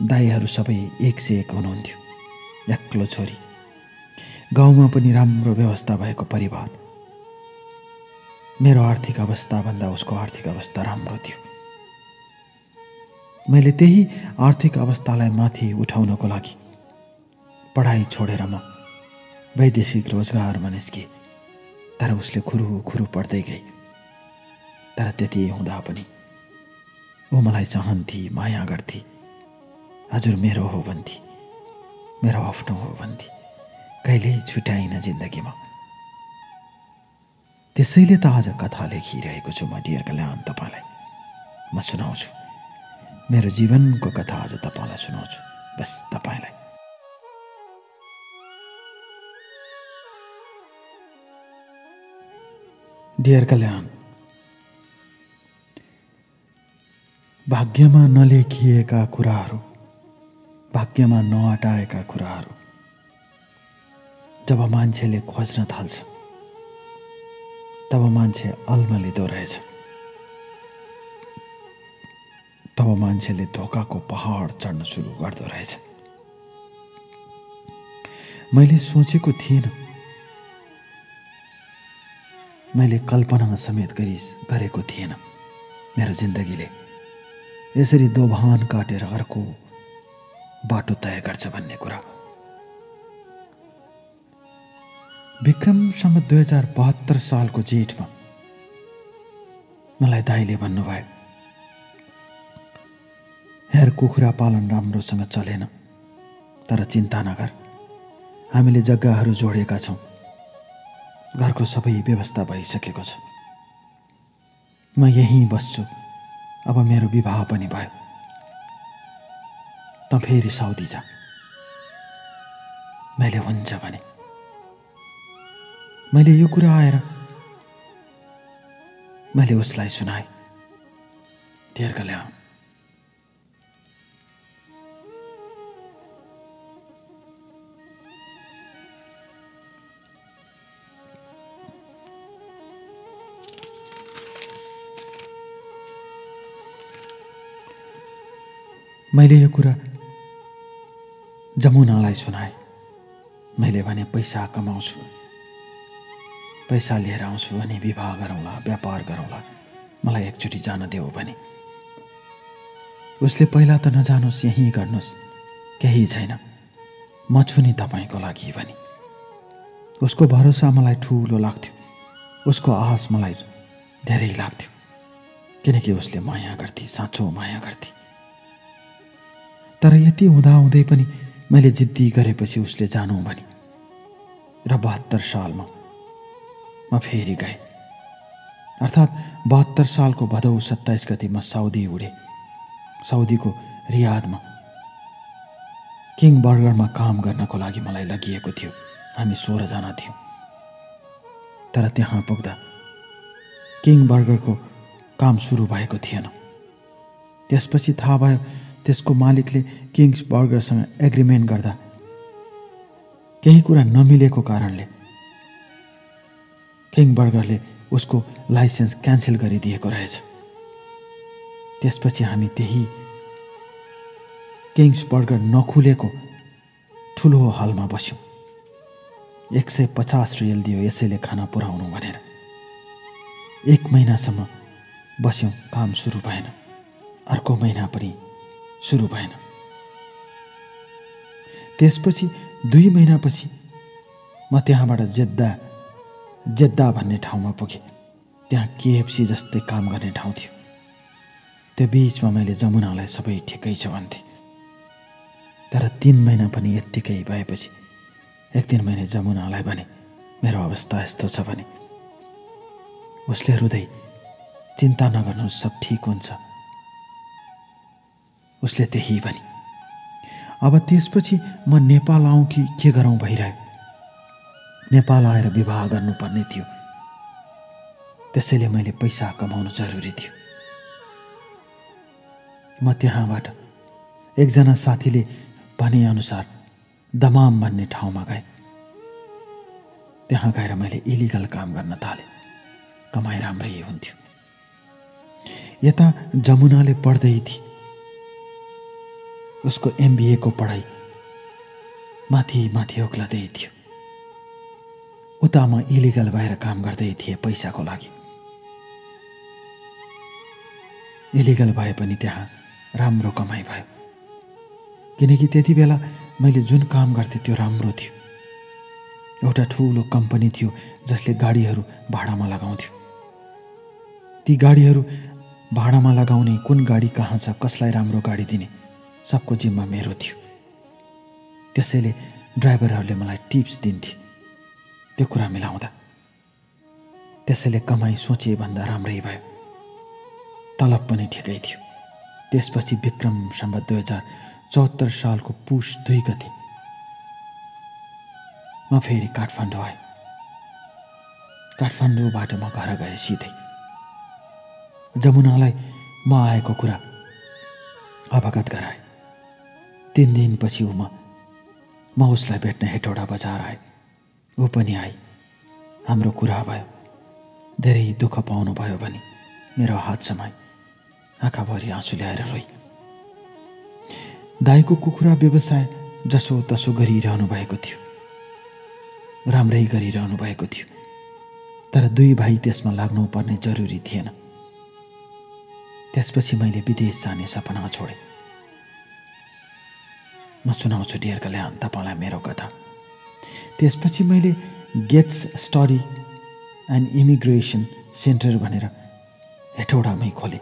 दाइहरू सबै एक से एक हुनुहुन्थ्यो। एक्लो छोरी, गाउँमा पनि राम्रो व्यवस्था भएको परिवार। मेरो आर्थिक अवस्थाभन्दा उसको आर्थिक अवस्था राम्रो थियो। मैले त्यही आर्थिक अवस्थालाई माथि उठाउनको लागि पढाइ छोडेर म वैदेशिक रोजगारमा निस्केँ। तर उसले खुरू पढ्दै गई। तर त्यति हुँदा पनि ऊ मलाई चाहन्थी, माया गर्थी। हजुर मेरो हो भन्थी, मेरो आफ्नो हो भन्थी। कहिल्यै छुट्याइन जिन्दगीमा। त्यसैले त आज कथा लेखिरहेको छु म डियर कल्याण तपाईँलाई। म सुनाउँछु मेरो जीवनको कथा आज तपाईँलाई सुनाउँछु, बस तपाईँलाई। डियर कल्याण, भाग्यमा नलेखिएका कुराहरू, भाग्यमा नअटाएका कुराहरू जब मान्छेले खोज्न थाल्छ तब मान्छे अल्मलिँदो रहेछ। तब मान्छेले धोकाको पहाड चढ्न सुरु गर्दो रहेछ। मैले सोचेको थिएन, मैले कल्पना समेत गरेको थिएन मेरो जिन्दगीले यसरी दोभान काटेर अर्को बाटो तय गर्छ भन्ने कुरा। विक्रम सम्वत 2072 सालको जेठमा मलाई दाइले भन्नुभयो, हेर कुखुरा पालन राम्रोसँग चलेन, तर चिन्ता नगर, हामीले जग्गाहरू जोडेका छौँ। घरको सबै व्यवस्था भइसकेको छ। म यहीँ बस्छु। अब मेरो विवाह पनि भयो। त फेरि साउदी जा। मैले हुन्छ भने। मैले यो कुरा आएर मैले उसलाई सुनाएँ। डियर कल्याण, मैले यो कुरा जमुनालाई सुनाएँ। मैले भने पैसा कमाउँछु, पैसा लिएर आउँछु अनि विवाह गरौँला, व्यापार गरौँला, मलाई एकचोटि जान देऊ भने। उसले पहिला त नजानुहोस्, यहीँ गर्नुहोस्, केही छैन, म छु नि तपाईँको लागि भने। उसको भरोसा मलाई ठुलो लाग्थ्यो, उसको आश मलाई धेरै लाग्थ्यो, किनकि उसले माया गर्थी, साँचो माया गर्थी। तर यति हुँदाहुँदै पनि मैले जिद्दी गरेपछि उसले जानु भने र 72 सालमा म फेरि गएँ। अर्थात् 72 सालको भदौ 27 गति म साउदी उडेँ। साउदीको रियादमा किङ बर्गरमा काम गर्नको लागि मलाई लगिएको थियो। हामी 16 जना थियौँ। तर त्यहाँ पुग्दा किङ बर्गरको काम सुरु भएको थिएन। त्यसपछि थाहा भयो त्यसको मालिकले किङ्स बर्गरसँग एग्रिमेन्ट गर्दा केही कुरा नमिलेको कारणले किङ बर्गरले उसको लाइसेन्स क्यान्सल गरिदिएको रहेछ। त्यसपछि हामी त्यही किङ्स बर्गर नखुलेको ठुलो हलमा बस्यौँ। 150 रियल दियो यसैले खाना पुर्याउनु भनेर। 1 महिनासम्म बस्यौँ, काम सुरु भएन। अर्को महिना पनि सुरु भएन। त्यसपछि 2 महिनापछि म त्यहाँबाट जेद्दा भन्ने ठाउँमा पुगेँ। त्यहाँ KFC जस्तै काम गर्ने ठाउँ थियो। त्यो बीचमा मैले जमुनालाई सबै ठिकै छ भन्थेँ। तर 3 महिना पनि यत्तिकै भएपछि एक दिन मैले जमुनालाई भने, मेरो अवस्था यस्तो छ भने। उसले रुँदै, चिन्ता नगर्नुहोस्, सब ठिक हुन्छ। उसले त्यही भने। अब त्यसपछि म नेपाल आउँ कि के गरौँ भइरह्यो। नेपाल आएर विवाह गर्नुपर्ने थियो। त्यसैले मैले पैसा कमाउनु जरुरी थियो। म त्यहाँबाट एकजना साथीले भनेअनुसार दमाम भन्ने ठाउँमा गएँ। त्यहाँ गएर मैले इलिगल काम गर्न थालेँ। कमाइ राम्रै हुन्थ्यो। यता जमुनाले पढ्दै थिए। उसको MBA को पढाइ माथि ओक्लदै थियो। उता म इलिगल भएर काम गर्दै थिएँ पैसाको लागि। इलिगल भए पनि त्यहाँ राम्रो कमाइ भयो। किनकि त्यति बेला मैले जुन काम गर्थेँ त्यो राम्रो थियो। एउटा ठुलो कम्पनी थियो जसले गाडीहरू भाडामा लगाउँथ्यो। ती गाडीहरू भाडामा लगाउने, कुन गाडी कहाँ छ, कसलाई राम्रो गाडी दिने, सबको जिम्मा मेरो थियो। त्यसैले ड्राइभरहरूले मलाई टिप्स दिन्थे त्यो कुरा मिलाउँदा। त्यसैले कमाइ सोचे भन्दा राम्रै भयो। तलब पनि ठिकै थियो। त्यसपछि विक्रम सम्वत 2074 सालको पुष 2 गते म फेरि काठमाडौँ आएँ। काठमाडौँबाट म घर गएँ सिधै। जमुनालाई म आएको कुरा अवगत गराएँ। 3 दिनपछि म उसलाई भेट्न हेटौडा बजार आएँ। ऊ पनि आई। हाम्रो कुरा भयो। धेरै दुःख पाउनु भयो भने मेरो हात समाई आँखाभरि आँसु ल्याएर रोइ। दाइको कुखुरा व्यवसाय जसो तसो गरिरहनु भएको थियो। राम्रै गरिरहनु भएको थियो। तर 2 भाइ त्यसमा लाग्नुपर्ने जरुरी थिएन। त्यसपछि मैले विदेश जाने सपना छोडेँ। म सुनाउँछु डियर कल्याण तपाईँलाई मेरो कथा। त्यसपछि मैले Gates study and immigration centre भनेर हेटौडामै खोलेँ।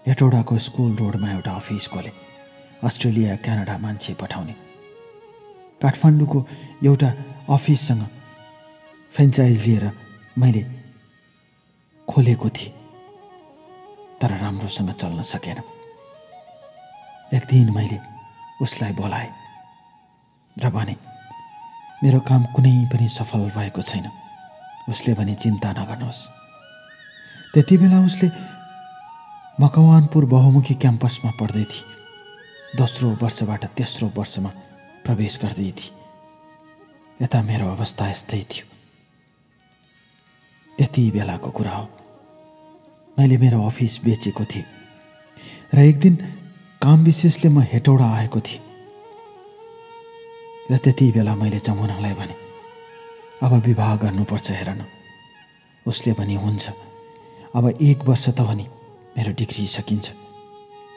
हेटौडाको स्कुल रोडमा एउटा अफिस खोलेँ। अस्ट्रेलिया क्यानाडा मान्छे पठाउने। काठमाडौँको एउटा अफिससँग फ्रेन्चाइज लिएर मैले खोलेको थिएँ। तर राम्रोसँग चल्न सकेन। एक दिन मैले उसलाई बोलाएँ र भने, मेरो काम कुनै पनि सफल भएको छैन। उसले भने, चिन्ता नगर्नुहोस्। त्यति बेला उसले मकवानपुर बहुमुखी क्याम्पसमा पढ्दै थिए। दोस्रो वर्षबाट तेस्रो वर्षमा प्रवेश गर्दै थिए। यता मेरो अवस्था यस्तै थियो। त्यति बेलाको कुरा हो। मैले मेरो अफिस बेचेको थिएँ र एक दिन काम विशेषले म हेटौडा आएको थिएँ। र त्यति बेला मैले जमुनालाई भने, अब विवाह गर्नुपर्छ हेर न। उसले भने, हुन्छ, अब 1 वर्ष त भने मेरो डिग्री सकिन्छ।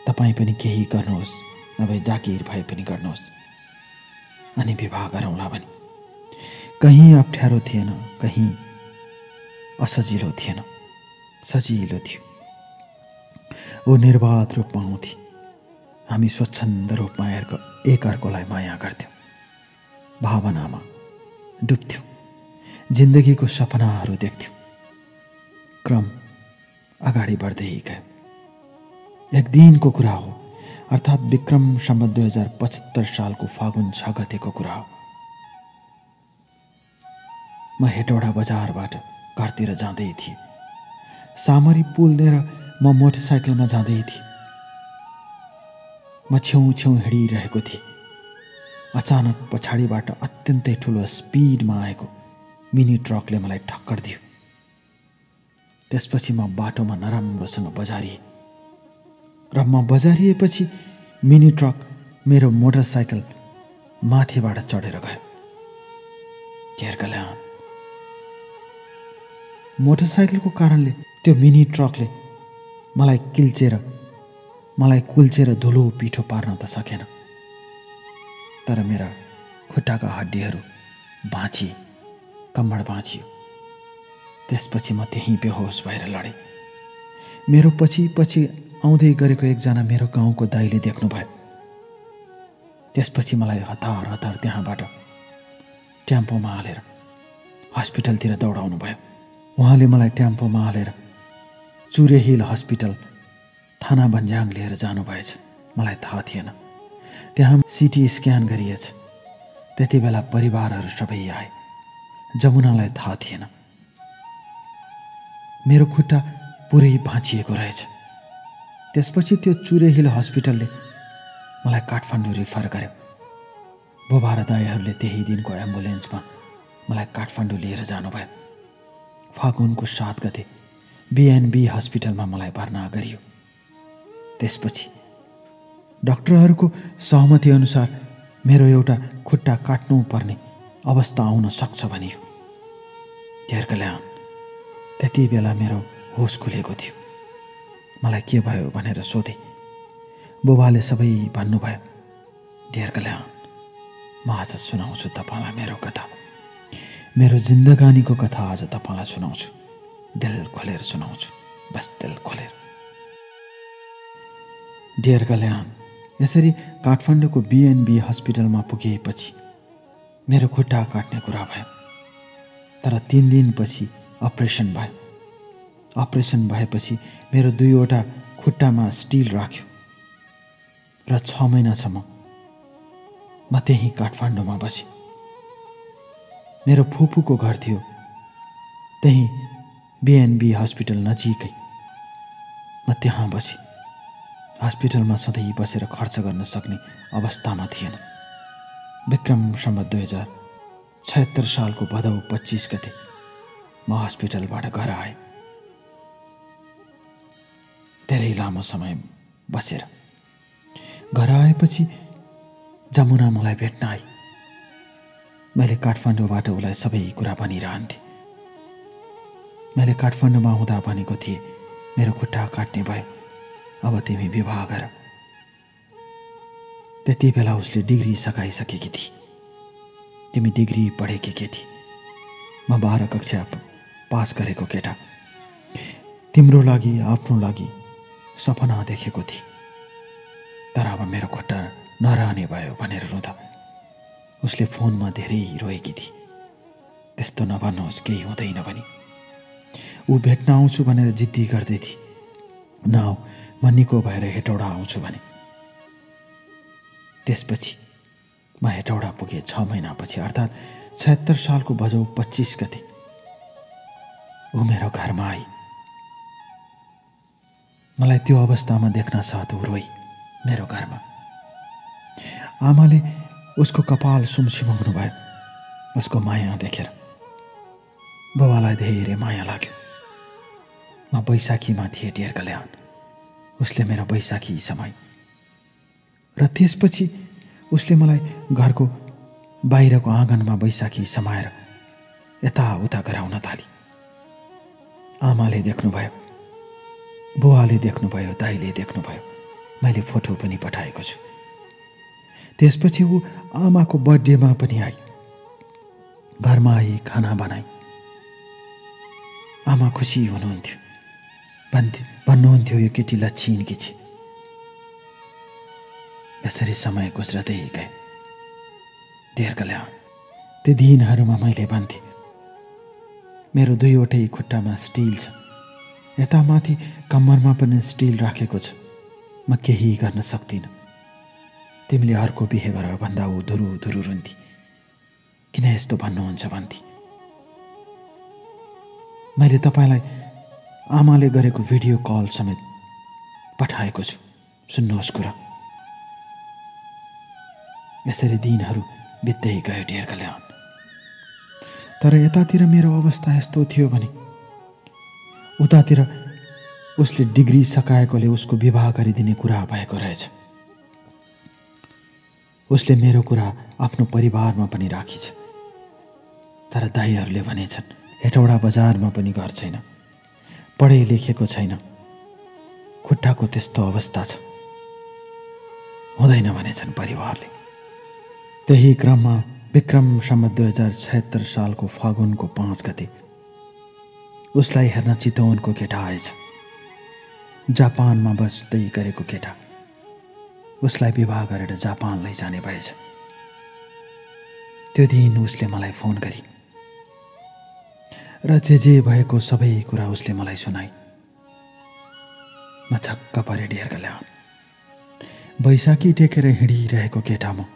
तपाईँ पनि केही गर्नुहोस्, नभए जागिर भए पनि गर्नुहोस्, अनि विवाह गरौँला भने। कहीँ अप्ठ्यारो थिएन, कहीँ असजिलो थिएन, सजिलो थियो। ऊ निर्वाध रूपमा आउँथे। हामी स्वच्छन्द रूपमा एकअर्कोलाई माया गर्थ्यौँ। भावनामा डुब्थ्यौँ। जिन्दगीको सपनाहरू देख्थ्यौँ। क्रम अगाडि बढ्दै गयो। एक दिनको कुरा हो, अर्थात् विक्रम सम्वत 2075 सालको फागुन 6 गतेको कुरा हो। म हेटौडा बजारबाट घरतिर जाँदै थिएँ। सामरी पुल लिएर म मोटरसाइकलमा जाँदै थिएँ। म छेउ हिँडिरहेको थिएँ। अचानक पछाडिबाट अत्यन्तै ठुलो स्पिडमा आएको मिनी ट्रकले मलाई ठक्कर दियो। त्यसपछि म बाटोमा नराम्रोसँग बजारिएँ र म बजारिएपछि मिनी ट्रक मेरो मोटरसाइकल माथिबाट चढेर गयो। घेरकल्याण मोटरसाइकलको कारणले त्यो मिनी ट्रकले मलाई कुल्चेर धुलो पिठो पार्न त सकेन, तर मेरा खुट्टाका हड्डीहरू भाँचिए, कम्मर भाँचियो। त्यसपछि म त्यहीँ बेहोस भएर लडेँ। मेरो पछि पछि आउँदै गरेको एकजना मेरो गाउँको दाइले देख्नुभयो। त्यसपछि मलाई हतार हतार त्यहाँबाट ट्याम्पोमा हालेर हस्पिटलतिर दौडाउनु भयो। उहाँले मलाई ट्याम्पोमा हालेर चुरे हिल हस्पिटल थाना भन्ज्याङ लिएर जानुभएछ। मलाई थाहा थिएन त्यहाँ सिटी स्क्यान गरिएछ। त्यति बेला परिवारहरू सबै आए। जमुनालाई थाहा थिएन मेरो खुट्टा पुरै भाँचिएको रहेछ। त्यसपछि त्यो चुरे हिल हस्पिटलले मलाई काठमाडौँ रिफर गर्यो। बुबा र दाइहरूले त्यही दिनको एम्बुलेन्समा मलाई काठमाडौँ लिएर जानुभयो। फागुनको 7 गते बीएनबी हस्पिटलमा मलाई भर्ना गरियो। त्यसपछि डाक्टरहरूको सहमति अनुसार मेरो एउटा खुट्टा काट्नु पर्ने अवस्था आउन सक्छ भनियो। घेरकल्याण त्यति बेला मेरो होस खुलेको थियो। मलाई के भयो भनेर सोधेँ। बुबाले सबै भन्नुभयो। घेरकल्याण म आज सुनाउँछु तपाईँलाई मेरो कथा, मेरो जिन्दगानीको कथा आज तपाईँलाई सुनाउँछु। दिल खोलेर सुनाउँछु, बस दिल खोलेर। घेरकल्याण यसरी काठमाडौँको बीएनबी हस्पिटलमा पुगेपछि मेरो खुट्टा काट्ने कुरा भयो। तर 3 दिनपछि अपरेसन भयो। अपरेसन भएपछि मेरो 2वटा खुट्टामा स्टिल राख्यो र 6 महिनासम्म म त्यही काठमाडौँमा बसेँ। मेरो फुपूको घर थियो त्यही बीएनबी हस्पिटल नजिकै। म त्यहाँ बसेँ। हस्पिटलमा सधैँ बसेर खर्च गर्न सक्ने अवस्थामा थिएन। विक्रम सम्वत 2076 सालको भदौ 25 गते म हस्पिटलबाट घर आएँ। धेरै लामो समय बसेर घर आएपछि जमुना मलाई भेट्न आई। मैले काठमाडौँबाट उसलाई सबै कुरा भनिरहन्थेँ। मैले काठमाडौँमा हुँदा भनेको थिएँ मेरो खुट्टा काट्ने भयो, अब तिमी विवाह गर। त्यति बेला उसले डिग्री सकाइसकेकी थिए। तिमी डिग्री पढेकी केटी, म 12 कक्षा पास गरेको केटा। तिम्रो लागि आफ्नो लागि सपना देखेको थिए, तर अब मेरो खुट्टा नरहने भयो भनेर रुँदा उसले फोनमा धेरै रोएकी थिए। त्यस्तो नभन्नुहोस्, केही हुँदैन भनी। ऊ भेट्न आउँछु भनेर जिद्दी गर्दै थिए। नआऊ, म निको भएर हेटौडा आउँछु भने। त्यसपछि म हेटौडा पुगेँ 6 महिनापछि, अर्थात् 76 सालको भदौ 25 गते ऊ मेरो घरमा आई। मलाई त्यो अवस्थामा देख्न साथ ऊ रोई मेरो घरमा। आमाले उसको कपाल सुमसुमाउनु भयो उसको माया देखेर। बुबालाई धेरै माया लाग्यो। म बैशाखीमा थिएँ घेरकल्याण। उसले मेरो बैशाखी समाई र त्यसपछि उसले मलाई घरको बाहिरको आँगनमा बैशाखी समाएर यताउता गराउन थाली। आमाले देख्नुभयो, बुवाले देख्नुभयो, दाइले देख्नुभयो। मैले फोटो पनि पठाएको छु। त्यसपछि ऊ आमाको बर्थडेमा पनि आई। घरमा आई, खाना बनाई। आमा खुसी हुनुहुन्थ्यो। भन्नुहुन्थ्यो यो केटी लच्छिनकी छे। यसरी समय गुज्रदै गए। घेरकल्याण ती दिनहरूमा मैले भन्थेँ मेरो 2वटै खुट्टामा स्टिल छ, यता माथि कम्मरमा पनि स्टिल राखेको छ, म केही गर्न सक्दिनँ। तिमीले अर्को बिहे गर भन्दा ऊ धुरु धुरु रुन्थी। किन यस्तो भन्नुहुन्छ भन्थी। मैले तपाईँलाई आमाले गरेको भिडियो कल समेत पठाएको छु, सुन्नुहोस् कुरा। यसरी दिनहरू बित्दै गयो घेरकल्याण। तर यतातिर मेरो अवस्था यस्तो थियो भने उतातिर उसले डिग्री सकाएकोले उसको विवाह गरिदिने कुरा भएको रहेछ। उसले मेरो कुरा आफ्नो परिवारमा पनि राखिछ। तर दाइहरूले भनेछन् हेटौडा बजारमा पनि घर छैन, पढे लेखेको छैन, खुट्टाको त्यस्तो अवस्था छ, हुँदैन भनेछन् परिवारले। त्यही क्रममा विक्रम सम्वत 2076 सालको फागुनको 5 गते उसलाई हेर्न चितवनको केटा आएछ। जापानमा बस्दै गरेको केटा उसलाई विवाह गरेर जापान लैजाने भएछ। त्यो दिन उसले मलाई फोन गरी र जे भएको सबै कुरा उसले मलाई सुनाई। म छक्क परे डियरकल्या। बैशाखी टेकेर हिँडिरहेको केटा म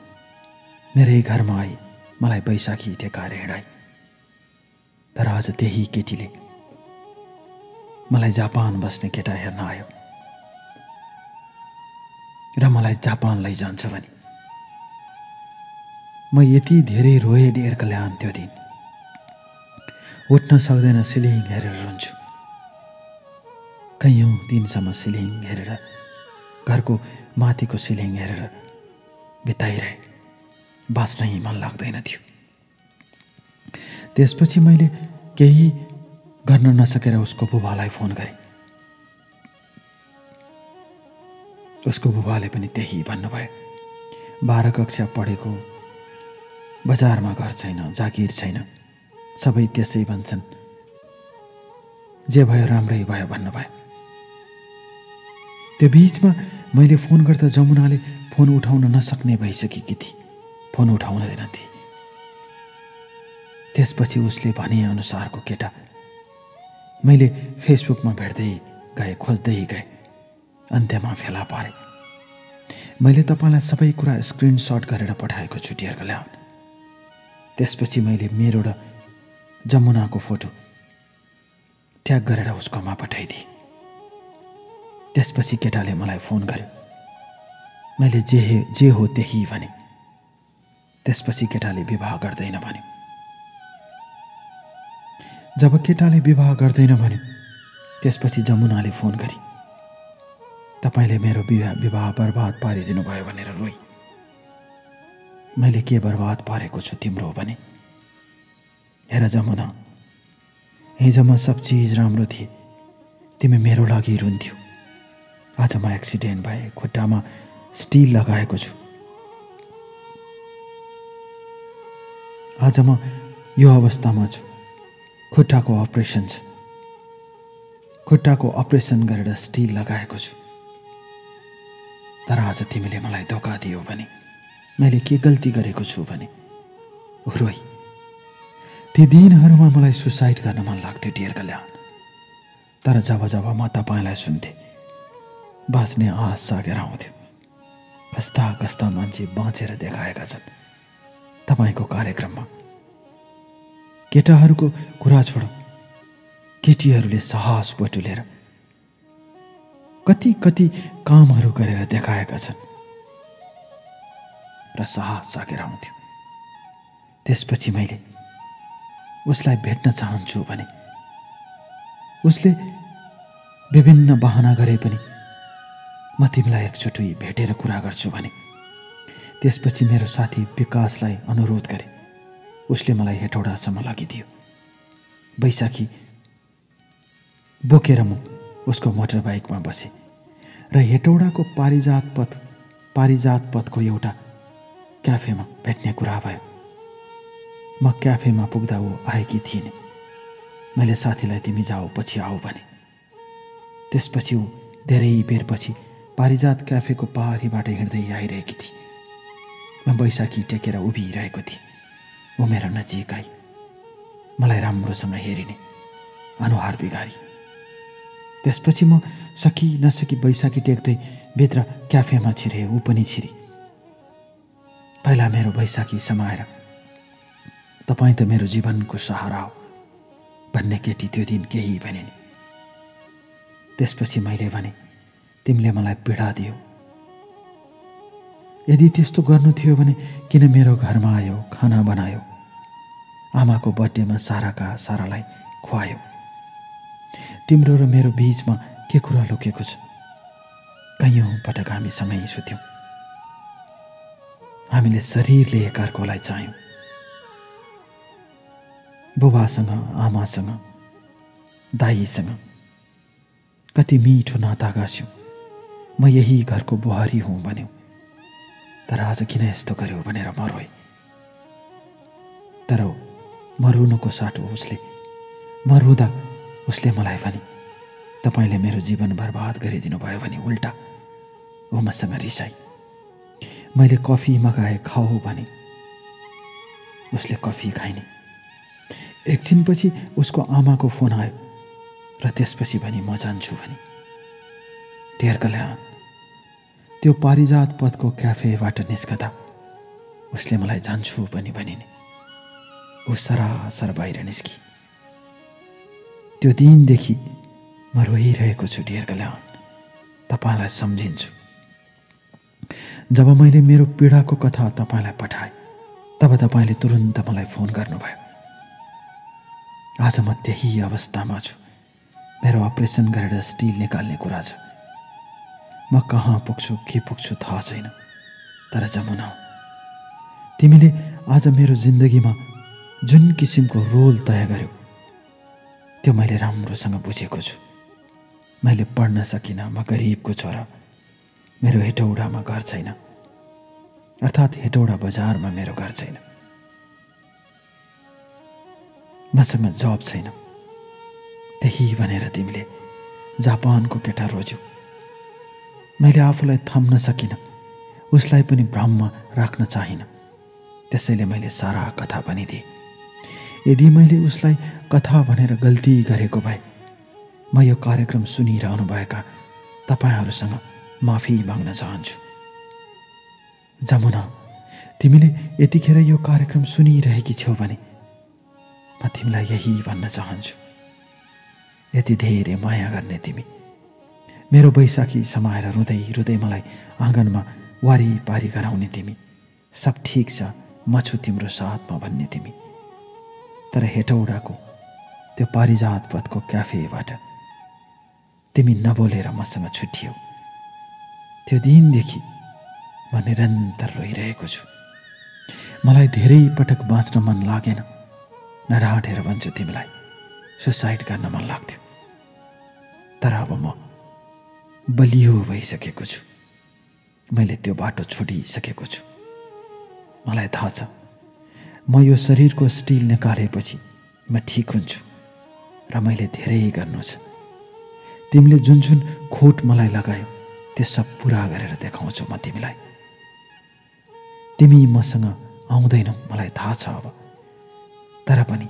मेरै घरमा आई मलाई बैशाखी टेकाएर हिँडाई। तर आज त्यही केटीले मलाई जापान बस्ने केटा हेर्न आयो र मलाई जापान लैजान्छ भने म यति धेरै रोए डियर कल्याण। त्यो दिन उठ्न सक्दैन, सिलिङ हेरेर रुन्छु। कैयौँ दिनसम्म सिलिङ हेरेर, घरको माथिको सिलिङ हेरेर बिताइरहे, बाँच्नै मन लाग्दैन थियो। त्यसपछि मैले केही गर्न नसकेर उसको बुबालाई फोन गरेँ। उसको बुबाले पनि त्यही भन्नुभयो, 12 कक्षा पढेको, बजारमा घर छैन, जागिर छैन, सबै त्यसै भन्छन्, जे भयो राम्रै भयो भन्नुभयो। त्यो बिचमा मैले फोन गर्दा जमुनाले फोन उठाउन नसक्ने भइसकेकी थिए, फोन उठाउँदैन थिए। त्यसपछि उसले भने अनुसारको केटा मैले फेसबुकमा भेट्दै गएँ, खोज्दै गएँ, अन्त्यमा फेला पारेँ। मैले तपाईँलाई सबै कुरा स्क्रिनसट गरेर पठाएको छु डियर कल्याण। त्यसपछि मैले मेरो र जमुनाको फोटो ट्याग गरेर उसकोमा पठाइदिएँ। त्यसपछि केटाले मलाई फोन गर्यो। मैले जे हो त्यही भने। त्यसपछि केटाले विवाह गर्दैन भन्यो। जब केटाले विवाह गर्दैन भन्यो त्यसपछि जमुनाले फोन गरी तपाईँले मेरो विवाह बर्बाद पारिदिनु भयो भनेर रोई। मैले के बर्बाद पारेको छु तिम्रो भने? हेर जमुना, हिजोमा सब चिज राम्रो थिए, तिमी मेरो लागि रुन्थ्यौ। आज म एक्सिडेन्ट भए, खुट्टामा स्टिल लगाएको छु। आज म यो अवस्थामा छु, खुट्टाको अपरेसन छ, खुट्टाको अपरेसन गरेर स्टिल लगाएको छु। तर आज तिमीले मलाई धोका दियौ भने, मैले के गल्ती गरेको छु भने? रोई। ती दिनहरूमा मलाई सुसाइड गर्न मन लाग्थ्यो डियर कल्याण। तर जब जब म तपाईँलाई सुन्थेँ, बाँच्ने आश जागेर आउँथ्यो। कस्ता कस्ता मान्छे बाँचेर देखाएका छन् तपाईँको कार्यक्रममा। केटाहरूको कुरा छोडौँ, केटीहरूले साहस बटुलेर कति कति कामहरू गरेर देखाएका छन् र साहस जागेर आउँथ्यो। त्यसपछि मैले उसलाई भेट्न चाहन्छु भने उसले विभिन्न बहाना गरे पनि म तिमीलाई एकचोटि भेटेर कुरा गर्छु भने त्यसपछि मेरो साथी विकासलाई अनुरोध गरे। उसले मलाई हेटौडासम्म लगिदियो। बैशाखी बोकेर म उसको मोटरबाइकमा बसेँ र हेटौडाको पारिजात पथको एउटा क्याफेमा भेट्ने कुरा भयो। म क्याफेमा पुग्दा ऊ आएकी थिइन्। मैले साथीलाई तिमी जाऊ पछि आऊ भने। त्यसपछि ऊ धेरै बेरपछि पारिजात क्याफेको पारीबाट हिँड्दै आइरहेकी थिए। म बैशाखी टेकेर उभिरहेको थिएँ। ऊ मेरो नजिक आई, मलाई राम्रोसँग हेरिने, अनुहार बिगारी। त्यसपछि म सकी नसकी बैशाखी टेक्दै भित्र क्याफेमा छिरे, ऊ पनि छिरी। पहिला मेरो बैशाखी समाएर तपाईँ त मेरो जीवनको सहारा हो भन्ने केटी त्यो दिन केही भनेन। त्यसपछि मैले भने तिमीले मलाई पीडा दियो। यदि त्यस्तो गर्नु थियो भने किन मेरो घरमा आयो, खाना बनायो, आमाको बर्थडेमा सारालाई खुवायो। तिम्रो र मेरो बीचमा के कुरा लुकेको छ? कैयौँ पटक हामी सँगै सुत्यौँ। हामीले शरीरले एकअर्कालाई चाह्यौँ। बुबासँग, आमासँग, दाइसँग कति मिठो नाता गाँस्यौँ। म यही घरको बुहारी हुँ भन्यौ, तर आज किन यस्तो गर्यो भनेर म रोएँ। तर म रुनुको साटो उसले, म रुँदा उसले मलाई भने, तपाईले मेरो जीवन बर्बाद गरिदिनु भयो भने उल्टा ऊ मसँग रिसाई। मैले कफी मगाए खाऊ भने उसले कफी खाइने। एकछिनपछि उसको आमाको फोन आयो र त्यसपछि भने म जान्छु भने। ढेर कल्याण त्यो पारिजात पथको क्याफेबाट निस्कदा उसले मलाई जान्छु पनि भनिने। ऊ सरासर बाहिर निस्की। त्यो दिनदेखि म रोइरहेको छु ढेर कल्याण, तपाईलाई सम्झिन्छु। जब मैले मेरो पीडाको कथा तपाईलाई पठाएँ तब तपाईले तुरुन्त मलाई फोन गर्नुभयो। आज म त्यही अवस्थामा छु। मेरो अपरेसन गरेर स्टिल निकाल्ने कुरा छ। म कहाँ पुग्छु के पुग्छु थाहा छैन। तर जमुना, तिमीले आज मेरो जिन्दगीमा जुन किसिमको रोल तय गर्यौ त्यो मैले राम्रोसँग बुझेको छु। मैले पढ्न सकिनँ, म गरिबको छोरा, मेरो हेटौडामा घर छैन, अर्थात् हेटौडा बजारमा मेरो घर छैन, मसँग जब छैन। त्यही भनेर तिमीले जापानको केटा रोज्यौ। मैले आफूलाई थाम्न सकिनँ, उसलाई पनि भ्रममा राख्न चाहिनँ। त्यसैले मैले सारा कथा भनिदिएँ। यदि मैले उसलाई कथा भनेर गल्ती गरेको भए म यो कार्यक्रम सुनिरहनुभएका तपाईहरूसँग माफी माग्न चाहन्छु। जमुना, तिमीले यतिखेर यो कार्यक्रम सुनिरहेकी छौ भने म तिमीलाई यही भन्न चाहन्छु। यति धेरै माया गर्ने तिमी, मेरो बैशाखी समाएर रुँदै रुँदै मलाई आँगनमा वारीपारी गराउने तिमी, सब ठिक छ म छु तिम्रो साथमा भन्ने तिमी, तर हेटौडाको त्यो पारिजात पथको क्याफेबाट तिमी नबोलेर मसँग छुट्टियौ। त्यो दिनदेखि म निरन्तर रोइरहेको छु। मलाई धेरै पटक बाँच्न मन लागेन। नराटेर भन्छु तिमीलाई, सुसाइड गर्न मन लाग्थ्यो। तर अब म बलियो भइसकेको छु। मैले त्यो बाटो छोडिसकेको छु। मलाई थाहा छ म यो शरीरको स्टिल निकालेपछि म ठिक हुन्छु र मैले धेरै गर्नु छ। तिमीले जुन जुन खोट मलाई लगायो त्यो सब पुरा गरेर देखाउँछु म तिमीलाई। तिमी मसँग आउँदैनौ मलाई थाहा छ अब, तर पनि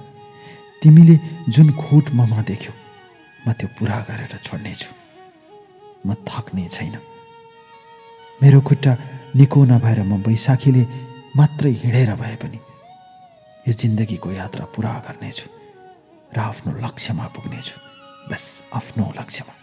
तिमीले जुन खोट ममा देख्यौ म त्यो पुरा गरेर छोड्नेछु। म थक्ने छैन। मेरो खुट्टा निको नभएर म बैशाखीले मात्रै हिँडेर भए पनि यो जिन्दगीको यात्रा पुरा गर्नेछु र आफ्नो लक्ष्यमा पुग्नेछु। बस आफ्नो लक्ष्यमा।